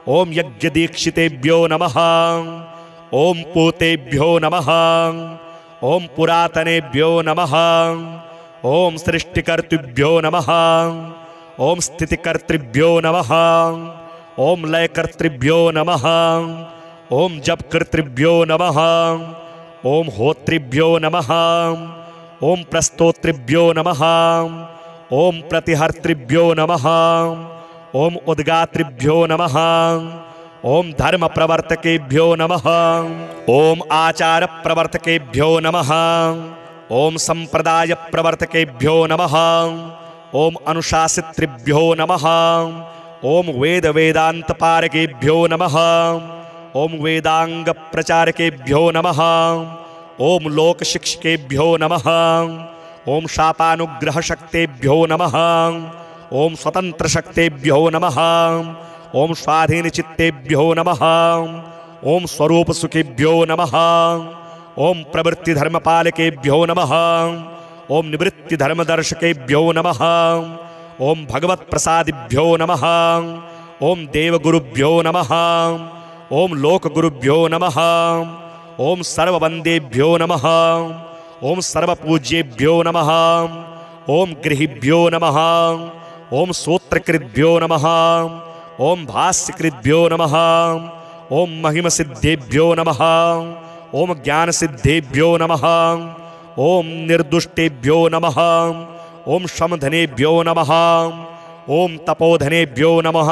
ओम यज्ञदीक्षितेभ्यो नमः। ओम पूतेभ्यो नमः। ओम पुरातनेभ्यो नमः। ओम सृष्टिकर्तृभ्यो नमः। ओम स्थितिकर्तृभ्यो नमः। ओम लयकर्तृभ्यो नमः। ओम जपकर्तृभ्यो नमः। ओम होत्रिभ्यो नमः। ओम प्रस्तोत्रिभ्यो नमः। ओम प्रतिहर्तृभ्यो नमः। ओम उद्गात्रिभ्यो नमः। ओम धर्म प्रवर्तकेभ्यो नमः। ओम आचार प्रवर्तकेभ्यो नमः। ओम संप्रदाय प्रवर्तकेभ्यो नमः। ओम अनुशासितृभ्यो नमः। ओम वेद वेदांत पारकेभ्यो नमः। ओम वेदांग प्रचारकेभ्यो नमः। ओम लोक शिक्षकेभ्यो नमः। ओम शापानुग्रह शक्तेभ्यो नमः। ओम स्वतंत्र शक्तेभ्यो नमः। ओम स्वाधीन चित्तेभ्यो नमः। ओम स्वरूप सुखेभ्यो नमः। ओम प्रवृत्ति धर्मपालकेभ्यो नमः। ओम निवृत्ति धर्मदर्शकेभ्यो नमः। ओम भगवत प्रसादिभ्यो नमः। ओम देवगुरुभ्यो नमः। ओम लोकगुरुभ्यो नमः। ओम सर्ववंदेभ्यो नमः। ओम सर्वपूज्येभ्यो नमः। ओम गृहीभ्यो नमः। ओम सूत्रकृद्भ्यो नमः। ओम भाष्यकृद्भ्यो नमः। ओम महिमसिद्धेभ्यो नमः। ओम ज्ञानसिद्धेभ्यो नमः। ओम निर्दुष्टेभ्यो नमः। ओम शमधनेभ्यो नमः। ओम तपोधनेभ्यो नमः।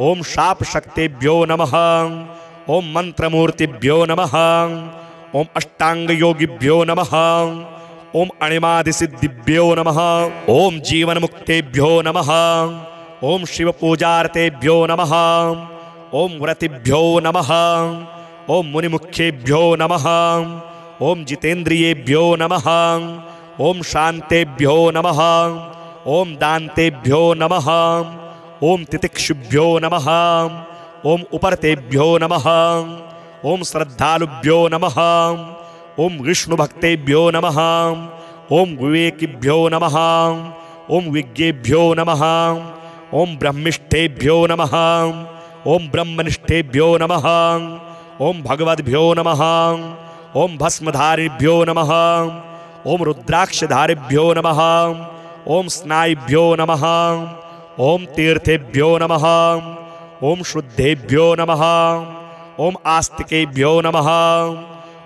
ओम शापशक्तेभ्यो नमः। ओम मंत्रमूर्तिभ्यो नमः। ओम अष्टांग योगिभ्यो नमः। ओम अणिमादिसिद्धिभ्यो नमः। ओम जीवन मुक्तेभ्यो नमः। ओम शिव पूजार्तेभ्यो नमः। ओम व्रतिभ्यो नमः। ओम मुनिमुख्येभ्यो नमः। ओम जितेन्द्रियेभ्यो नमः। ओम शांतेभ्यो नमः। ओम दान्तेभ्यो नमः। ओम तितिक्षुभ्यो नमः। ओम उपरतेभ्यो नमः। ओम श्रद्धालुभ्यो नमः। ओम विष्णुभक्तेभ्यो नमः। ओम विवेकिभ्यो नमः। ओम विज्ञेभ्यो नमः। ओम ब्रह्मिष्ठेभ्यो नमः। ओम ब्रह्मनिष्ठेभ्यो नमः। ओम भगवद्भ्यो नमः। ओम भस्मधारिभ्यो नमः। ओम रुद्राक्षधारिभ्यो नमः। ओम स्नायुभ्यो नमः। ओम तीर्थेभ्यो नमः। ओम शुद्धेभ्यो नमः। ओम आस्तिकेभ्यो नमः।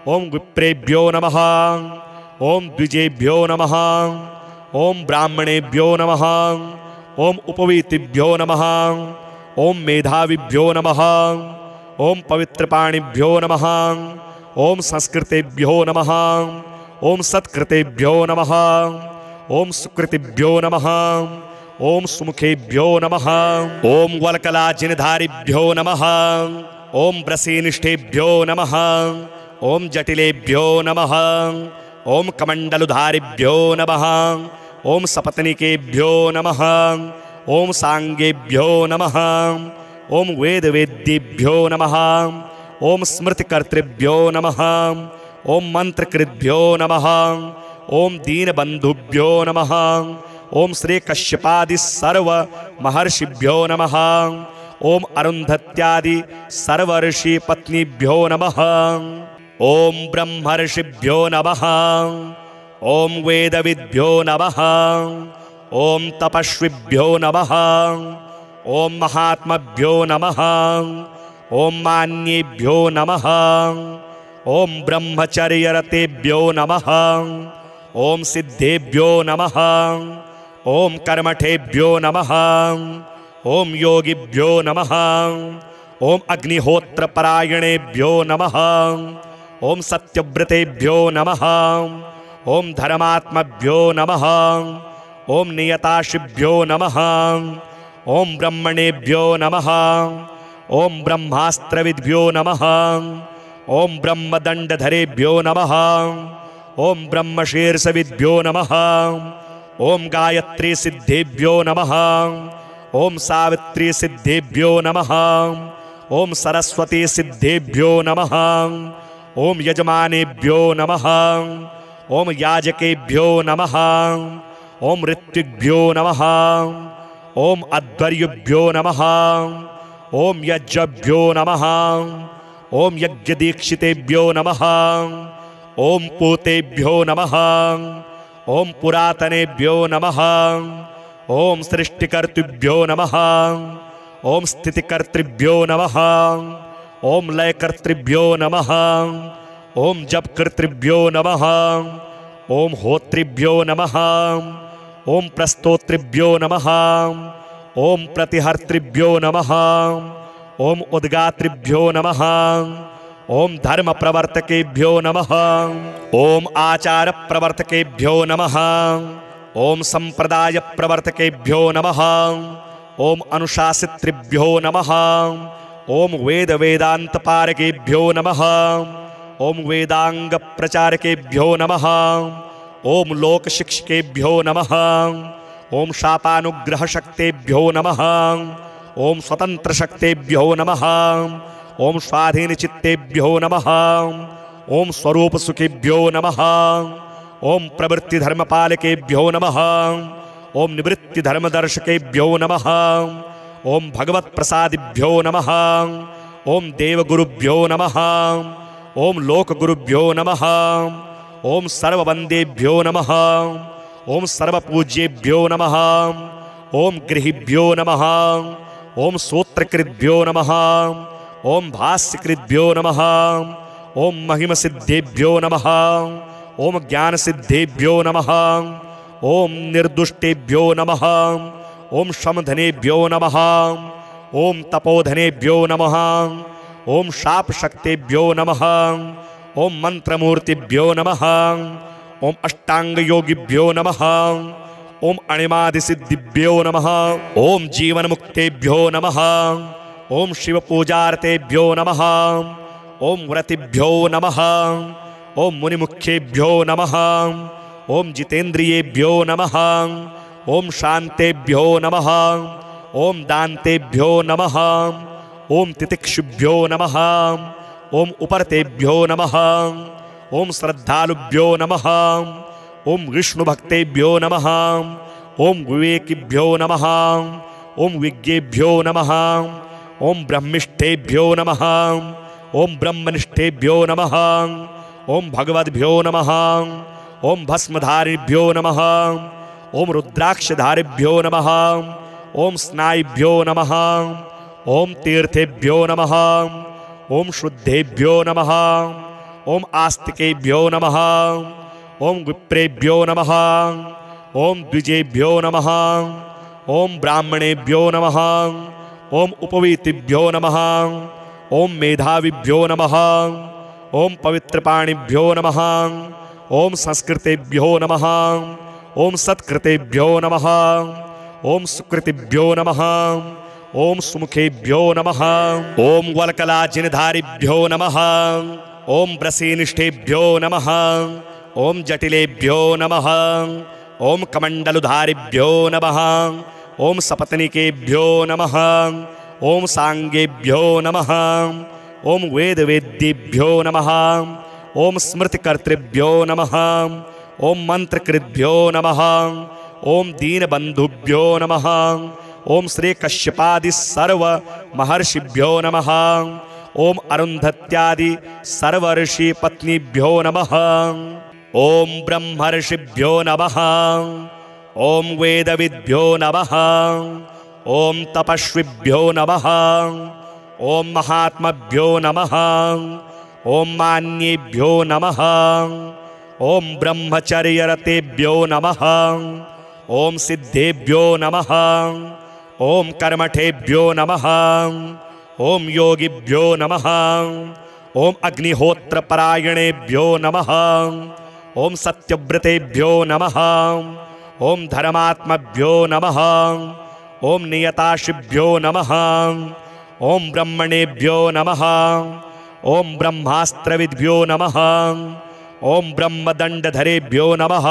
ओम विप्रेभ्यो नमः। ओम द्विजेभ्यो नमः। ओम ब्राह्मणेभ्यो नमः। ओम उपवीतिभ्यो नमः। ओम मेधाविभ्यो नमः। ओम पवित्रपाणिभ्यो नमः। ओम संस्कृतेभ्यो नमः। ओम सत्कृतेभ्यो नमः। ओम सुकृतिभ्यो नमः। ओम सुमुखेभ्यो नमः। ओम वल्कलाजिनधारिभ्यो नमः। ओम ब्रसीनिष्ठेभ्यो नमः। ओम जटिलेभ्यो नमः। ओम कमंडलुधारिभ्यो नमः। ओम सपत्निकेभ्यो नमः। ओम सांगेभ्यो नमः। ओम वेदवेद्येभ्यो नमः। ओम स्मृतिकर्तृभ्यो नमः। ओम मंत्रकृद्भ्यो नमः। ओम दीनबंधुभ्यो नमः। ओम श्री कश्यपादि सर्व महर्षिभ्यो नमः। ओम अरुंधत्यादि सर्व ऋषि पत्नीभ्यो नमः। ओम ब्रह्मर्षिभ्यो नमः। ओम वेदविद्भ्यो नमः। ओम तपस्विभ्यो नमः। ओम महात्मभ्यो नमः। ओम मान्येभ्यो नमः। ओम ब्रह्मचर्यरतेभ्यो नमः। ओम सिद्धेभ्यो नमः। ओम कर्मठेभ्यो नमः। ओम योगिभ्यो नमः। ओम अग्निहोत्रपरायणेभ्यो नमः। ओम सत्यव्रतेभ्यो नमः। ओम धर्मात्मभ्यो नमः। ओम नियताशिभ्यो नमः। ओम ब्रह्मणेभ्यो नमः। ओम ब्रह्मास्त्रविद्भ्यो नमः। ओम ब्रह्मदंडधरेभ्यो नमः। ओम ब्रह्मशीर्षविद्भ्यो नमः। ओम गायत्री सिद्धेभ्यो नमः। ओम सावित्री सिद्धेभ्यो नमः। ओम सरस्वती सिद्धेभ्यो नमः। ओम यजमानेभ्यो नमः। ओम याजकेभ्यो नमः। ओम ऋत्विग्भ्यो नमः। ओम अध्वर्युभ्यो नमः। ओम यज्ञभ्यो नमः। ओम यज्ञदीक्षितेभ्यो नमः। ओम पूतेभ्यो नमः। ओम पुरातनेभ्यो नमः। ओम सृष्टिकर्तृभ्यो नमः। ओम स्थितिकर्तृभ्यो नमः। ओम लयकर्तृभ्यो नमः। ओम जपकर्तृभ्यो नमः। ओम होत्रिभ्यो नमः। ओम प्रस्तोत्रिभ्यो नमः। ओम प्रतिहर्तृभ्यो नमः। ओम उद्गात्रिभ्यो नमः। ओम धर्म प्रवर्तकेभ्यो नमः। ओम आचार प्रवर्तकेभ्यो नमः। ओम संप्रदाय प्रवर्तकेभ्यो नमः। ओम अनुशासितृभ्यो नमः। ओम वेद वेदांत पारकेभ्यो नमः। ओम वेदांग प्रचारकेभ्यो नमः। ओम लोक शिक्षकेभ्यो नमः। ओम शापानुग्रह शक्तेभ्यो नमः। ओम स्वतंत्र शक्तेभ्यो नमः। ओम स्वाधीन चित्तेभ्यो नमः। ओम स्वरूप सुखेभ्यो नमः। ओम प्रवृत्ति धर्मपालकेभ्यो नमः। ओम निवृत्ति धर्मदर्शकेभ्यो नमः। ओम भगवत प्रसादिभ्यो नमः। ओम देवगुरुभ्यो नमः। ओम लोकगुरुभ्यो नमः। ओम सर्ववंदेभ्यो नमः। ओम सर्वपूज्येभ्यो नमः। ओम गृहिभ्यो नमः। ओम सूत्रकृद्भ्यो नमः। ओम भाष्यकृद्भ्यो नमः। ओम महिमसिद्धेभ्यो नमः। ओम ज्ञानसिद्धेभ्यो नमः। ओम निर्दुष्टेभ्यो नमः। ओम शमधनेभ्यो नमः। ओम तपोधनेभ्यो नमः। ओम शापशक्तेभ्यो नमः। ओम मंत्रमूर्तिभ्यो नमः। ओम अष्टांगयोगिभ्यो नमः। ओम अणिमादिसिद्धिभ्यो नमः। ओम जीवनमुक्तेभ्यो नमः। ओम शिवपूजार्तेभ्यो नमः। ओम व्रतिभ्यो नमः। ओम मुनिमुख्येभ्यो नमः। ओम जितेन्द्रियेभ्यो नमः। ओम शान्तेभ्यो नमः। ओम दान्तेभ्यो नमः। ओम तितिक्षुभ्यो नमः। ओम उपरतेभ्यो नमः। ओम श्रद्धालुभ्यो नमः। ओम विष्णुभक्तेभ्यो नमः। ओम विवेकिभ्यो नमः। ओम विज्ञेभ्यो नमः। ओम ब्रह्मिष्ठेभ्यो नमः। ओम ब्रह्मनिष्ठेभ्यो नमः। ओम भगवद्भ्यो नमः। ओम भस्मधारिभ्यो नमः। ओम रुद्राक्षधारिभ्यो नमः। ओम स्नायुभ्यो नमः। ओम तीर्थेभ्यो नमः। ओम शुद्धेभ्यो नमः। ओम आस्तिकेभ्यो नमः। ओम विप्रेभ्यो नमः। ओम द्विजेभ्यो नमः। ओम ब्राह्मणेभ्यो नमः। ओम उपवीतिभ्यो नमः। ओम मेधाविभ्यो नमः। ओम पवित्रपाणिभ्यो नमः। ओम संस्कृतेभ्यो नमः। ओम सत्कृतेभ्यो नमः। ओम सुकृतिभ्यो नमः। ओम सुमुखेभ्यो नमः। ओम वल्कलाजिनधारिभ्यो नमः। ओम ब्रसीनिष्ठेभ्यो नमः। ओम जटिलेभ्यो नमः। ओम कमंडलुधारिभ्यो नमः। ओम सपत्निकेभ्यो नमः। ओम सांगेभ्यो नमः। ओम वेदवेद्येभ्यो नमः। ओम स्मृतिकर्तृभ्यो नमः। ओम मंत्रकृद्भ्यो नमः। ओम दीनबंधुभ्यो नमः। ओम श्री कश्यपादि सर्व महर्षिभ्यो नमः। ओम अरुंधत्यादि सर्वर्षि पत्नीभ्यो नमः। ओम ब्रह्मर्षिभ्यो नमः। ओम वेदविद्भ्यो नमः। ओम तपस्विभ्यो नमः। ओम महात्मभ्यो नमः। ओम मान्येभ्यो नमः। ओम ब्रह्मचर्यरतेभ्यो नमः। ओम सिद्धेभ्यो नमः। ओम कर्मठेभ्यो नमः। ओम योगिभ्यो नमः। ओम अग्निहोत्रपरायणेभ्यो नमः। ओम सत्यव्रतेभ्यो नमः। ओम धर्मात्मभ्यो नमः। ओम नियताशिभ्यो नमः। ओम ब्रह्मणेभ्यो नमः। ओम ब्रह्मास्त्रविद्भ्यो नमः। ओम ब्रह्मदंडधरेभ्यो नमः।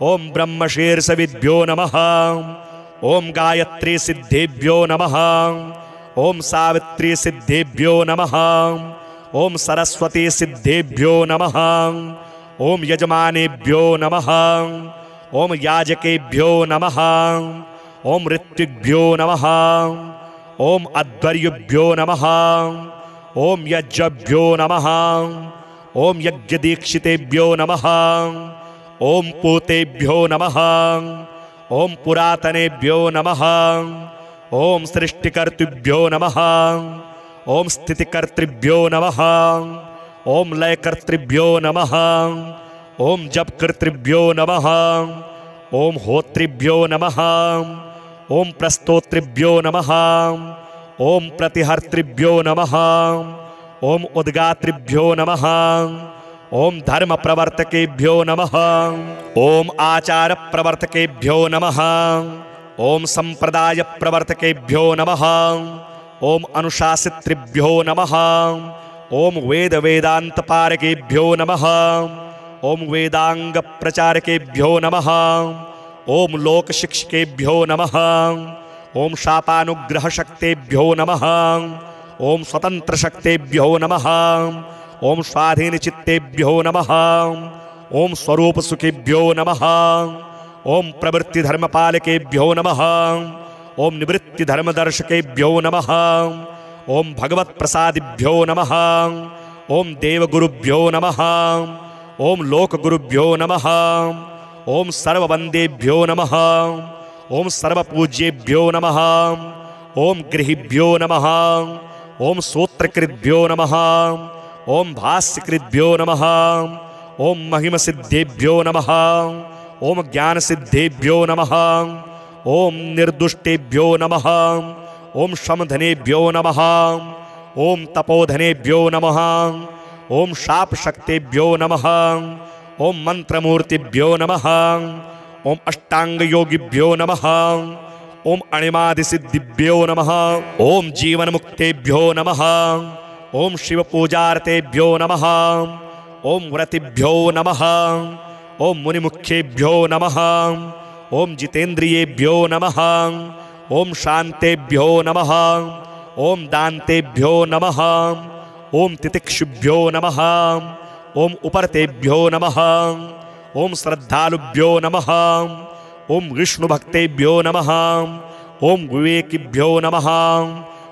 ओम ब्रह्मशीर्षविद्भ्यो नमः। ओम गायत्री सिद्धेभ्यो नमः। ओम सावित्री सिद्धेभ्यो नमः। ओम सरस्वती सिद्धेभ्यो नमः। ओम यजमानेभ्यो नमः। ओम याजकेभ्यो नमः। ओम ऋत्विग्भ्यो नमः। ओम अध्वर्युभ्यो नमः। ओम यज्ञभ्यो नमः। ओम यज्ञदीक्षितेभ्यो नमः। ओम पूतेभ्यो नमः। ओम पुरातनेभ्यो नमः। ओम सृष्टिकर्तृभ्यो नमः। ओम स्थितिकर्तृभ्यो नमः। ओम लयकर्तृभ्यो नमः। ओम जपकर्तृभ्यो नमः। ओम होत्रिभ्यो नमः। ओम प्रस्तोत्रिभ्यो नमः। ओम प्रतिहर्तृभ्यो नमः। ओम उद्गात्रिभ्यो नमः। ओम धर्म प्रवर्तकेभ्यो नमः। ओम आचार प्रवर्तकेभ्यो नमः। ओम संप्रदाय प्रवर्तकेभ्यो नमः। ओम अनुशासितृभ्यो नमः। ओम वेद वेदांत पारकेभ्यो नमः। ओम वेदांग प्रचारकेभ्यो नमः। ओम लोक शिक्षकेभ्यो नमः। ओम शापानुग्रह शक्तेभ्यो नमः। ओम स्वतंत्र शक्तेभ्यो नमः। ओम स्वाधीन चित्तेभ्यो नमः। ओम स्वरूप सुखेभ्यो नमः। ओम प्रवृत्ति धर्मपालकेभ्यो नमः। ओम निवृत्ति धर्मदर्शकेभ्यो नमः। ओम भगवत प्रसादिभ्यो नमः। ओम देवगुरुभ्यो नमः। ओम लोकगुरुभ्यो नमः। ओम सर्ववंदेभ्यो नमः। ओम सर्वपूज्येभ्यो नमः। ओम गृहीभ्यो नमः। ओम सूत्रकृद्भ्यो नमः। ओम भाष्यकृद्भ्यो नमः। ओम महिमसिद्धेभ्यो नमः। ओम ज्ञानसिद्धेभ्यो नमः। ओम निर्दुष्टेभ्यो नमः। ओम शमधनेभ्यो नमः। ओम तपोधनेभ्यो नमः। ओम शापशक्तेभ्यो नमः। ओम मंत्रमूर्तिभ्यो नमः। ओम अष्टांगयोगिभ्यो नमः। ओम अणिमादिसिद्धिभ्यो नमः। ओम जीवनमुक्तेभ्यो नमः। ओम शिवपूजार्तेभ्यो नमः। ओम व्रतिभ्यो नमः। ओम मुनिमुख्येभ्यो नमः। ओम जितेन्द्रियेभ्यो नमः। ओम शांतेभ्यो नमः। ओम दान्तेभ्यो नमः। ओम तितिक्षुभ्यो नमः। ओम उपरतेभ्यो नमः। ओम श्रद्धालुभ्यो नमः। ओम विष्णुभक्तेभ्यो नमः। ओम विवेकिभ्यो नमः।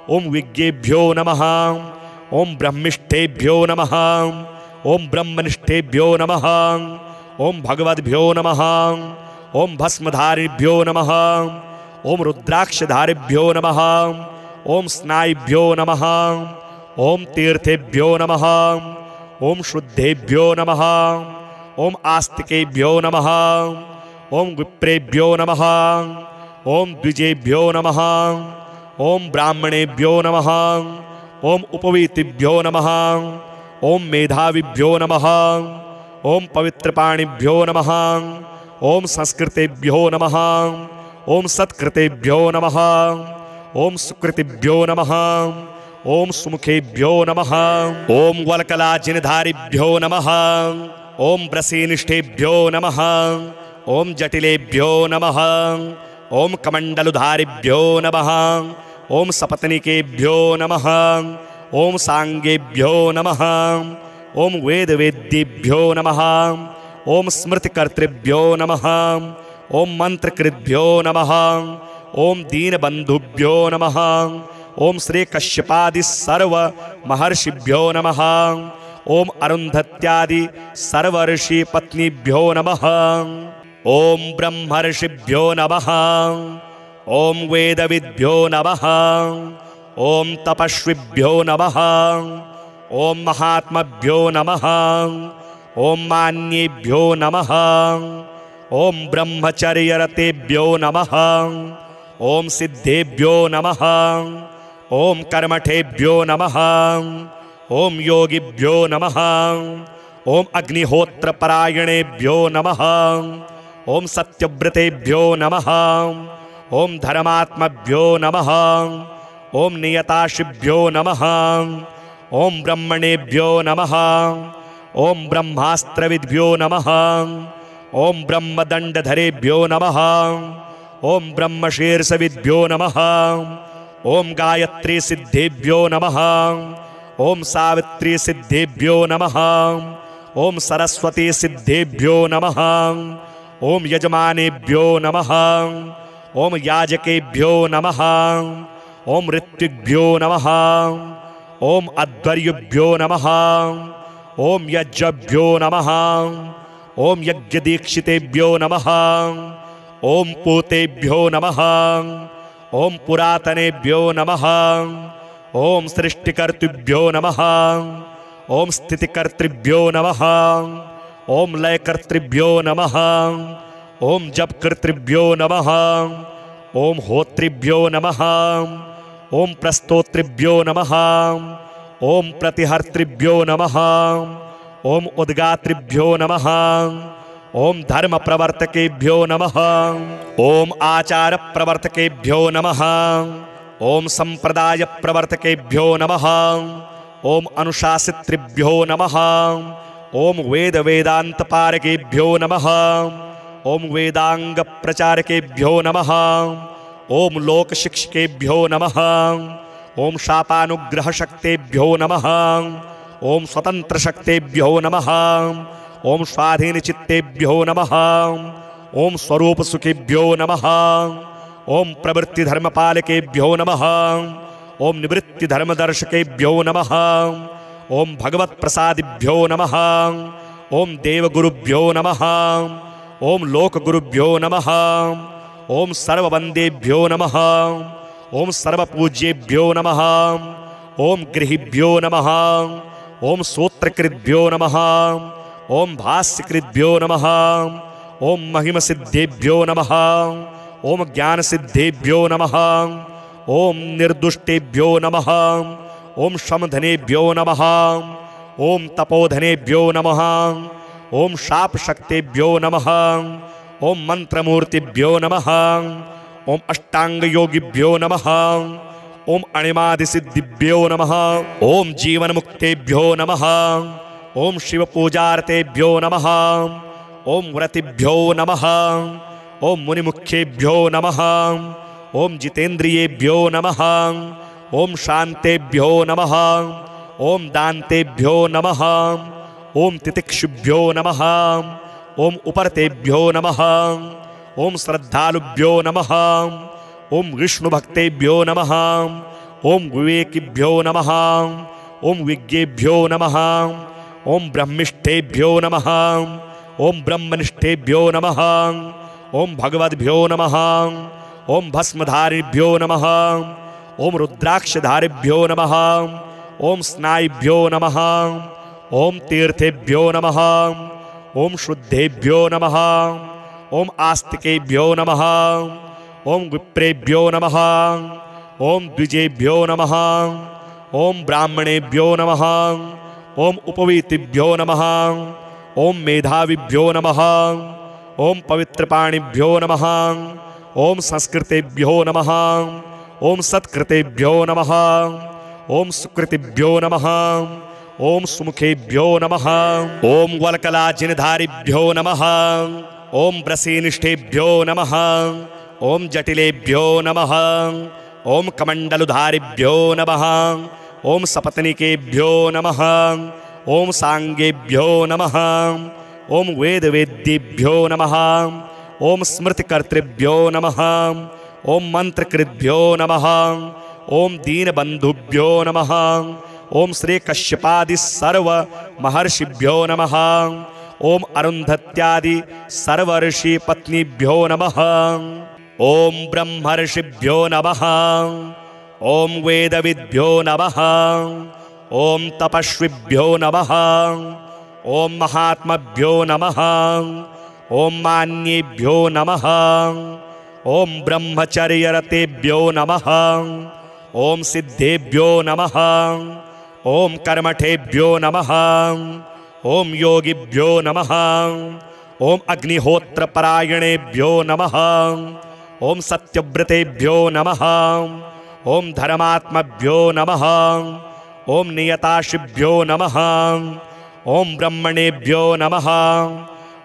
ओम विज्ञेभ्यो नमः। ओम ब्रह्मिष्ठेभ्यो नमः। ओम ब्रह्मनिष्ठेभ्यो नमः। ओम भगवद्भ्यो नमः। ओम भस्मधारिभ्यो नमः। ओम रुद्राक्षधारिभ्यो नमः। ओम स्नायुभ्यो नमः। ओम तीर्थेभ्यो नमः। ओम शुद्धेभ्यो नमः। ओम आस्तिकेभ्यो नमः। ओम विप्रेभ्यो नमः। ओम द्विजेभ्यो नमः। ओम ब्राह्मणेभ्यो नमः। ओम उपवीतिभ्यो नमः। ओम मेधाविभ्यो नमः। ओम पवित्रपाणिभ्यो नमः। ओम संस्कृतेभ्यो नमः। ओम सत्कृतेभ्यो नमः। ओम सुकृतिभ्यो नमः। ओम सुमुखेभ्यो नमः। ओम वल्कलाजिनधारिभ्यो नमः। ओम ब्रसीनिष्ठेभ्यो नमः। ओम जटिलेभ्यो नमः। ओम कमण्डलुधारिभ्यो नमः। ओम सपत्नीकेभ्यो नमः। ओम सांगेभ्यो नमः। ओम वेदवेद्येभ्यो नमः। ओम स्मृतिकर्तृभ्यो नमः। ओम मंत्रकृद्भ्यो नमः। ओम दीनबन्धुभ्यो नमः। ओम श्री कश्यपादि सर्व महर्षिभ्यो नमः। ओम अरुन्धत्यादि सर्वर्षि पत्नीभ्यो नमः। ओम ब्रह्मर्षिभ्यो नमः। ओम वेदविद्भ्यो नमः। ओम तपस्विभ्यो नमः। ओम महात्मभ्यो नमः। ओम मान्येभ्यो नमः। ओम ब्रह्मचर्यरतेभ्यो नमः। ओम सिद्धेभ्यो नमः। ओम कर्मठेभ्यो नमः। ओम योगिभ्यो नमः। ओम अग्निहोत्रपरायणेभ्यो नमः। ओम सत्यव्रतेभ्यो नमः। ओम धर्मात्मभ्यो नमः। ओम नियताशिभ्यो नमः। ओम ब्रह्मणेभ्यो नमः। ओम ब्रह्मास्त्रविद्भ्यो नमः। ओम ब्रह्मदण्डधरेभ्यो नमः। ओम ब्रह्मशीर्षविद्भ्यो नमः। ओम गायत्री सिद्धेभ्यो नमः। ओम सावित्री सिद्धेभ्यो नमः। ओम सरस्वती सिद्धेभ्यो नमः। ओम यजमानेभ्यो नमः। ओम याजकेभ्यो नमः। ओम ऋत्विग्भ्यो नमः। ओम अध्वर्युभ्यो नमः। ओम यज्ञभ्यो नमः। ओम यज्ञदीक्षितेभ्यो नमः। ओम पूतेभ्यो नमः। ओम पुरातनेभ्यो नमः। ओम सृष्टिकर्तृभ्यो नमः। ओम स्थितिकर्तृभ्यो नमः। ओम लयकर्तृभ्यो नमः। ओम जपकर्तृभ्यो नमः। ओम होत्रिभ्यो नमः। ओम प्रस्तोत्रिभ्यो नमः। ओम प्रतिहर्तृभ्यो नमः। ओम उद्गात्रिभ्यो नमः। ओम धर्म प्रवर्तकेभ्यो नमः। ओम आचार प्रवर्तकेभ्यो नमः। ओम संप्रदाय प्रवर्तकेभ्यो नमः। ओम अनुशासितृभ्यो नमः। ओम वेद वेदांत पारकेभ्यो नमः। ओम वेदांग प्रचारकेभ्यो नमः। ओम लोक शिक्षकेभ्यो नमः। ओम शापानुग्रह शक्तेभ्यो नमः। ओम स्वतंत्र शक्तेभ्यो नमः। ओम स्वाधीन चित्तेभ्यो नमः। ओम स्वरूप सुखेभ्यो नमः। ओम प्रवृत्ति धर्मपालकेभ्यो नमः। ओम निवृत्ति धर्मदर्शकेभ्यो नमः। ओम भगवत प्रसादिभ्यो नमः। ओम देवगुरुभ्यो नमः। ओम लोकगुरुभ्यो नमः। ओम सर्ववंदेभ्यो नमः। ओम सर्वपूज्येभ्यो नमः। ओम गृहीभ्यो नमः। ओम सूत्रकृद्भ्यो नमः। ओम भाष्यकृद्भ्यो नमः। ओम महिमसिद्धेभ्यो नमः। ओम ज्ञानसिद्धेभ्यो नमः। ओम निर्दुष्टेभ्यो नमः। ओम शमधनेभ्यो नमः। ओम तपोधनेभ्यो नमः। ओम शापशक्तेभ्यो नमः। ओम मंत्रमूर्तिभ्यो नमः। ओम अष्टांगयोगिभ्यो नमः। ओम अणिमादिसिद्धिभ्यो नमः। ओम जीवनमुक्तेभ्यो नमः। ओम शिवपूजार्तेभ्यो नमः। ओम व्रतिभ्यो नमः। ओम मुनिमुख्येभ्यो नमः। ओम जितेन्द्रियेभ्यो नमः। ओम शान्तेभ्यो नमः। ओम दान्तेभ्यो नमः। ओम तितिक्षुभ्यो नमः। ओम उपरतेभ्यो नमः। ओम श्रद्धालुभ्यो नमः। ओम विष्णुभक्तेभ्यो नमः। ओम विवेकिभ्यो नमः। ओम विज्ञेभ्यो नमः। ओम ब्रह्मिष्ठेभ्यो नमः। ओम ब्रह्मनिष्ठेभ्यो नमः। ओम भगवद्भ्यो नमः। ओम भस्मधारिभ्यो नमः। ओम रुद्राक्षधारिभ्यो नमः। ओम स्नायुभ्यो नमः। ओम तीर्थेभ्यो नमः। ओम शुद्धेभ्यो नमः। ओम आस्तिकेभ्यो नमः। ओम विप्रेभ्यो नमः। ओम द्विजेभ्यो नमः। ओम ब्राह्मणेभ्यो नमः। ओम उपवीतिभ्यो नमः। ओम मेधाविभ्यो नमः। ओम पवित्रपाणिभ्यो नमः। ओम संस्कृतेभ्यो नमः। ओम सत्कृतेभ्यो नमः। ओम सुकृतिभ्यो नमः। ओम सुमुखेभ्यो नमः। ओम वल्कलाजिनधारिभ्यो नमः। ओम ब्रसीनिष्ठेभ्यो नमः। ओम जटिलेभ्यो नमः। ओम कमंडलुधारिभ्यो नमः। ओम सपत्निकेभ्यो नमः। ओम सांगेभ्यो नमः। ओम वेदवेद्येभ्यो नमः। ओम स्मृतिकर्तृभ्यो नमः। ओम मंत्रकृद्भ्यो नमः। ओम दीनबंधुभ्यो नमः। ओम श्री कश्यपादि सर्व महर्षिभ्यो नमः। ओम अरुंधत्यादि सर्व ऋषि पत्नीभ्यो नमः। ओम ब्रह्मर्षिभ्यो नमः। ओम वेदविद्भ्यो नमः। ओम तपस्विभ्यो नमः। ओम महात्मभ्यो नमः। ओम मान्येभ्यो नमः। ओम ब्रह्मचर्यरतेभ्यो नमः। ओम सिद्धेभ्यो नमः। ओम कर्मठेभ्यो नमः। ओम योगिभ्यो नमः। ओम अग्निहोत्रपरायणेभ्यो नमः। ओम सत्यव्रतेभ्यो नमः। ओम धर्मात्मभ्यो नमः। ओम नियताशिभ्यो नमः। ओम ब्रह्मणेभ्यो नमः।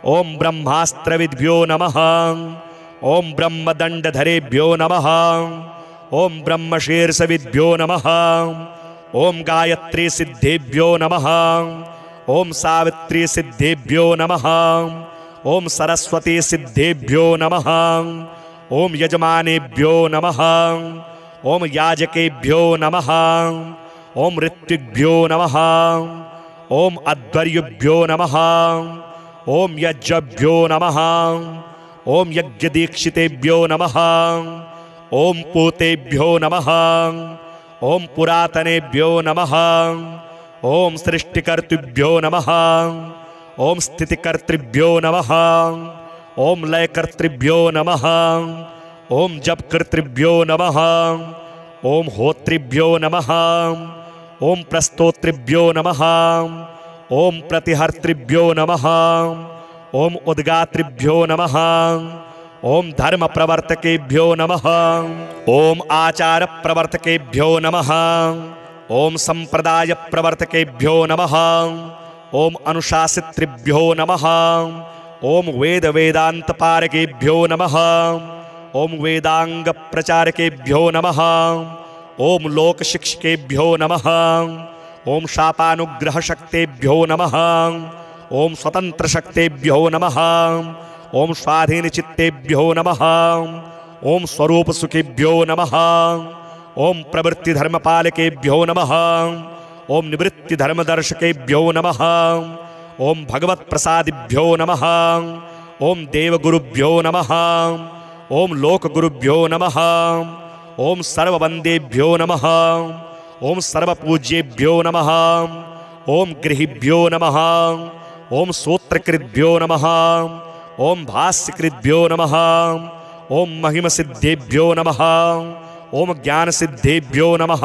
ओम ब्रह्मास्त्रविद्भ्यो नमः। ओम ब्रह्मदंडधरेभ्यो नमः। ओम ब्रह्मशीर्षविद्भ्यो नमः। ओम गायत्री सिद्धेभ्यो नमः। ओम सावित्री सिद्धेभ्यो नमः। ओम सरस्वती सिद्धेभ्यो नमः। ओम यजमानेभ्यो नमः। ओम याजकेभ्यो नमः। ओम ऋत्विग्भ्यो नमः। ओम अध्वर्युभ्यो नमः। ओम यज्ञभ्यो नमः। ओम यज्ञदीक्षितेभ्यो नमः। ओम पूतेभ्यो नमः। ओम पुरातनेभ्यो नमः। ओम सृष्टिकर्तृभ्यो नमः। ओम स्थितिकर्तृभ्यो नमः। ओम लयकर्तृभ्यो नमः। ओम जपकर्तृभ्यो नमः। ओम होत्रिभ्यो नमः। ओम प्रस्तोत्रिभ्यो नमः। ओम प्रतिहर्तृभ्यो नमः। ओम उद्गात्रिभ्यो नमः। ओम धर्म प्रवर्तकेभ्यो नमः। ओम आचार प्रवर्तकेभ्यो नमः। ओम संप्रदाय प्रवर्तकेभ्यो नमः। ओम अनुशासितृभ्यो नमः। ओम वेद वेदांत पारकेभ्यो नमः। ओम वेदांग प्रचारकेभ्यो नमः। ओम लोक शिक्षकेभ्यो नमः। ओम शापानुग्रह शक्तेभ्यो नमः। ओम स्वतंत्र शक्तेभ्यो नमः। ओम स्वाधीन चित्तेभ्यो नमः। ओम स्वरूप सुखेभ्यो नमः। ओम प्रवृत्ति धर्मपालकेभ्यो नमः। ओम निवृत्ति धर्मदर्शकेभ्यो नमः। ओम भगवत प्रसादिभ्यो नमः। ओम देवगुरुभ्यो नमः। ओम लोकगुरुभ्यो नमः। ओम सर्ववंदेभ्यो नमः। ओम सर्वपूज्येभ्यो नमः। ओम गृहिभ्यो नमः। ओम सूत्रकृद्भ्यो नमः। ओम भाष्यकृद्भ्यो नमः। ओम महिमसिद्धेभ्यो नमः। ओम ज्ञानसिद्धेभ्यो नमः।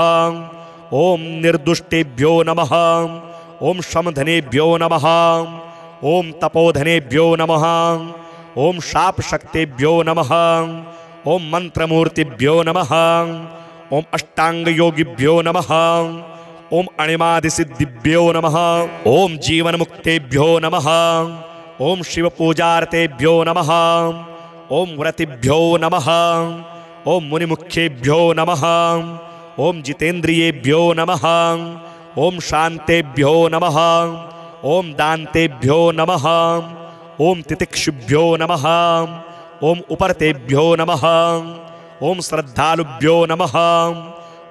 ओम निर्दुष्टेभ्यो नमः। ओम शमधनेभ्यो नमः। ओम तपोधनेभ्यो नमः। ओम शापशक्तेभ्यो नमः। ओम मंत्रमूर्तिभ्यो नमः। ओम अष्टांगयोगिभ्यो नमः। ओम अणिमादिसिद्धिभ्यो नमः। ओम जीवनमुक्तेभ्यो नमः। ओम शिवपूजार्तेभ्यो नमः। ओम व्रतिभ्यो नमः। ओम मुनिमुख्येभ्यो नमः। ओम जितेन्द्रियेभ्यो नमः। ओम शांतेभ्यो नमः। ओम दान्तेभ्यो नमः। ओम तितिक्षुभ्यो नमः। ओम उपरतेभ्यो नमः। ओम श्रद्धालुभ्यो नमः।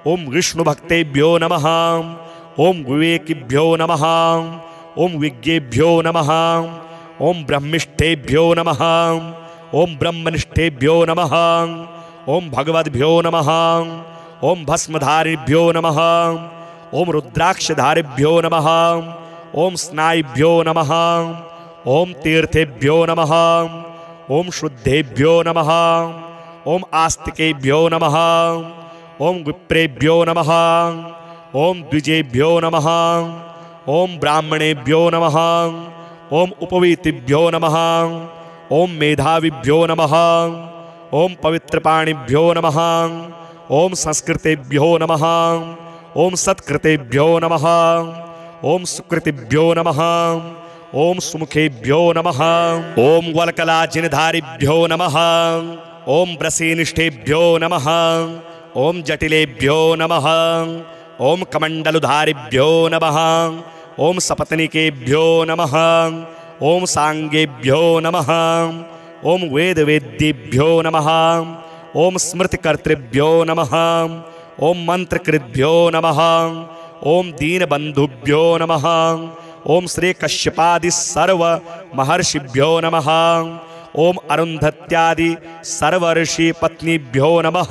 ओम विष्णुभक्तेभ्यो नमः। ओम विवेकिभ्यो नमः। ओम विज्ञेभ्यो नमः। ओम ब्रह्मिष्ठेभ्यो नमः। ओम ब्रह्मनिष्ठेभ्यो नमः। ओम भगवद्भ्यो नमः। ओम भस्मधारिभ्यो नमः। ओम रुद्राक्षधारिभ्यो नमः। ओम स्नायुभ्यो नमः। ओम तीर्थेभ्यो नमः। ओम शुद्धेभ्यो नमः। ओम आस्तिकेभ्यो नमः। ओम विप्रेभ्यो नमः। ओम द्विजेभ्यो नमः। ओम ब्राह्मणेभ्यो नमः। ओम उपवीतिभ्यो नमः। ओम मेधाविभ्यो नमः। ओम पवित्रपाणिभ्यो नमः। ओम संस्कृतेभ्यो नमः। ओम सत्कृतेभ्यो नमः, ओम सुकृतिभ्यो नमः, ओम सुमुखेभ्यो नमः, ओम वल्कलाजिनधारिभ्यो नमः, ओम ब्रसीनिष्ठेभ्यो नमः, ओम जटिलेभ्यो नमः, ओम कमंडलुधारिभ्यो नमः, ओम सपत्निकेभ्यो नमः, ओम सांगेभ्यो नमः, ओम वेदवेद्येभ्यो नमः, ओम स्मृतिकर्तृभ्यो नमः, ओम मंत्रकृद्भ्यो नमः, ओम दीनबंधुभ्यो नमः, ओम श्री कश्यपादि सर्व महर्षिभ्यो नमः, ओम अरुंधत्यादि सर्व ऋषि पत्नीभ्यो नमः।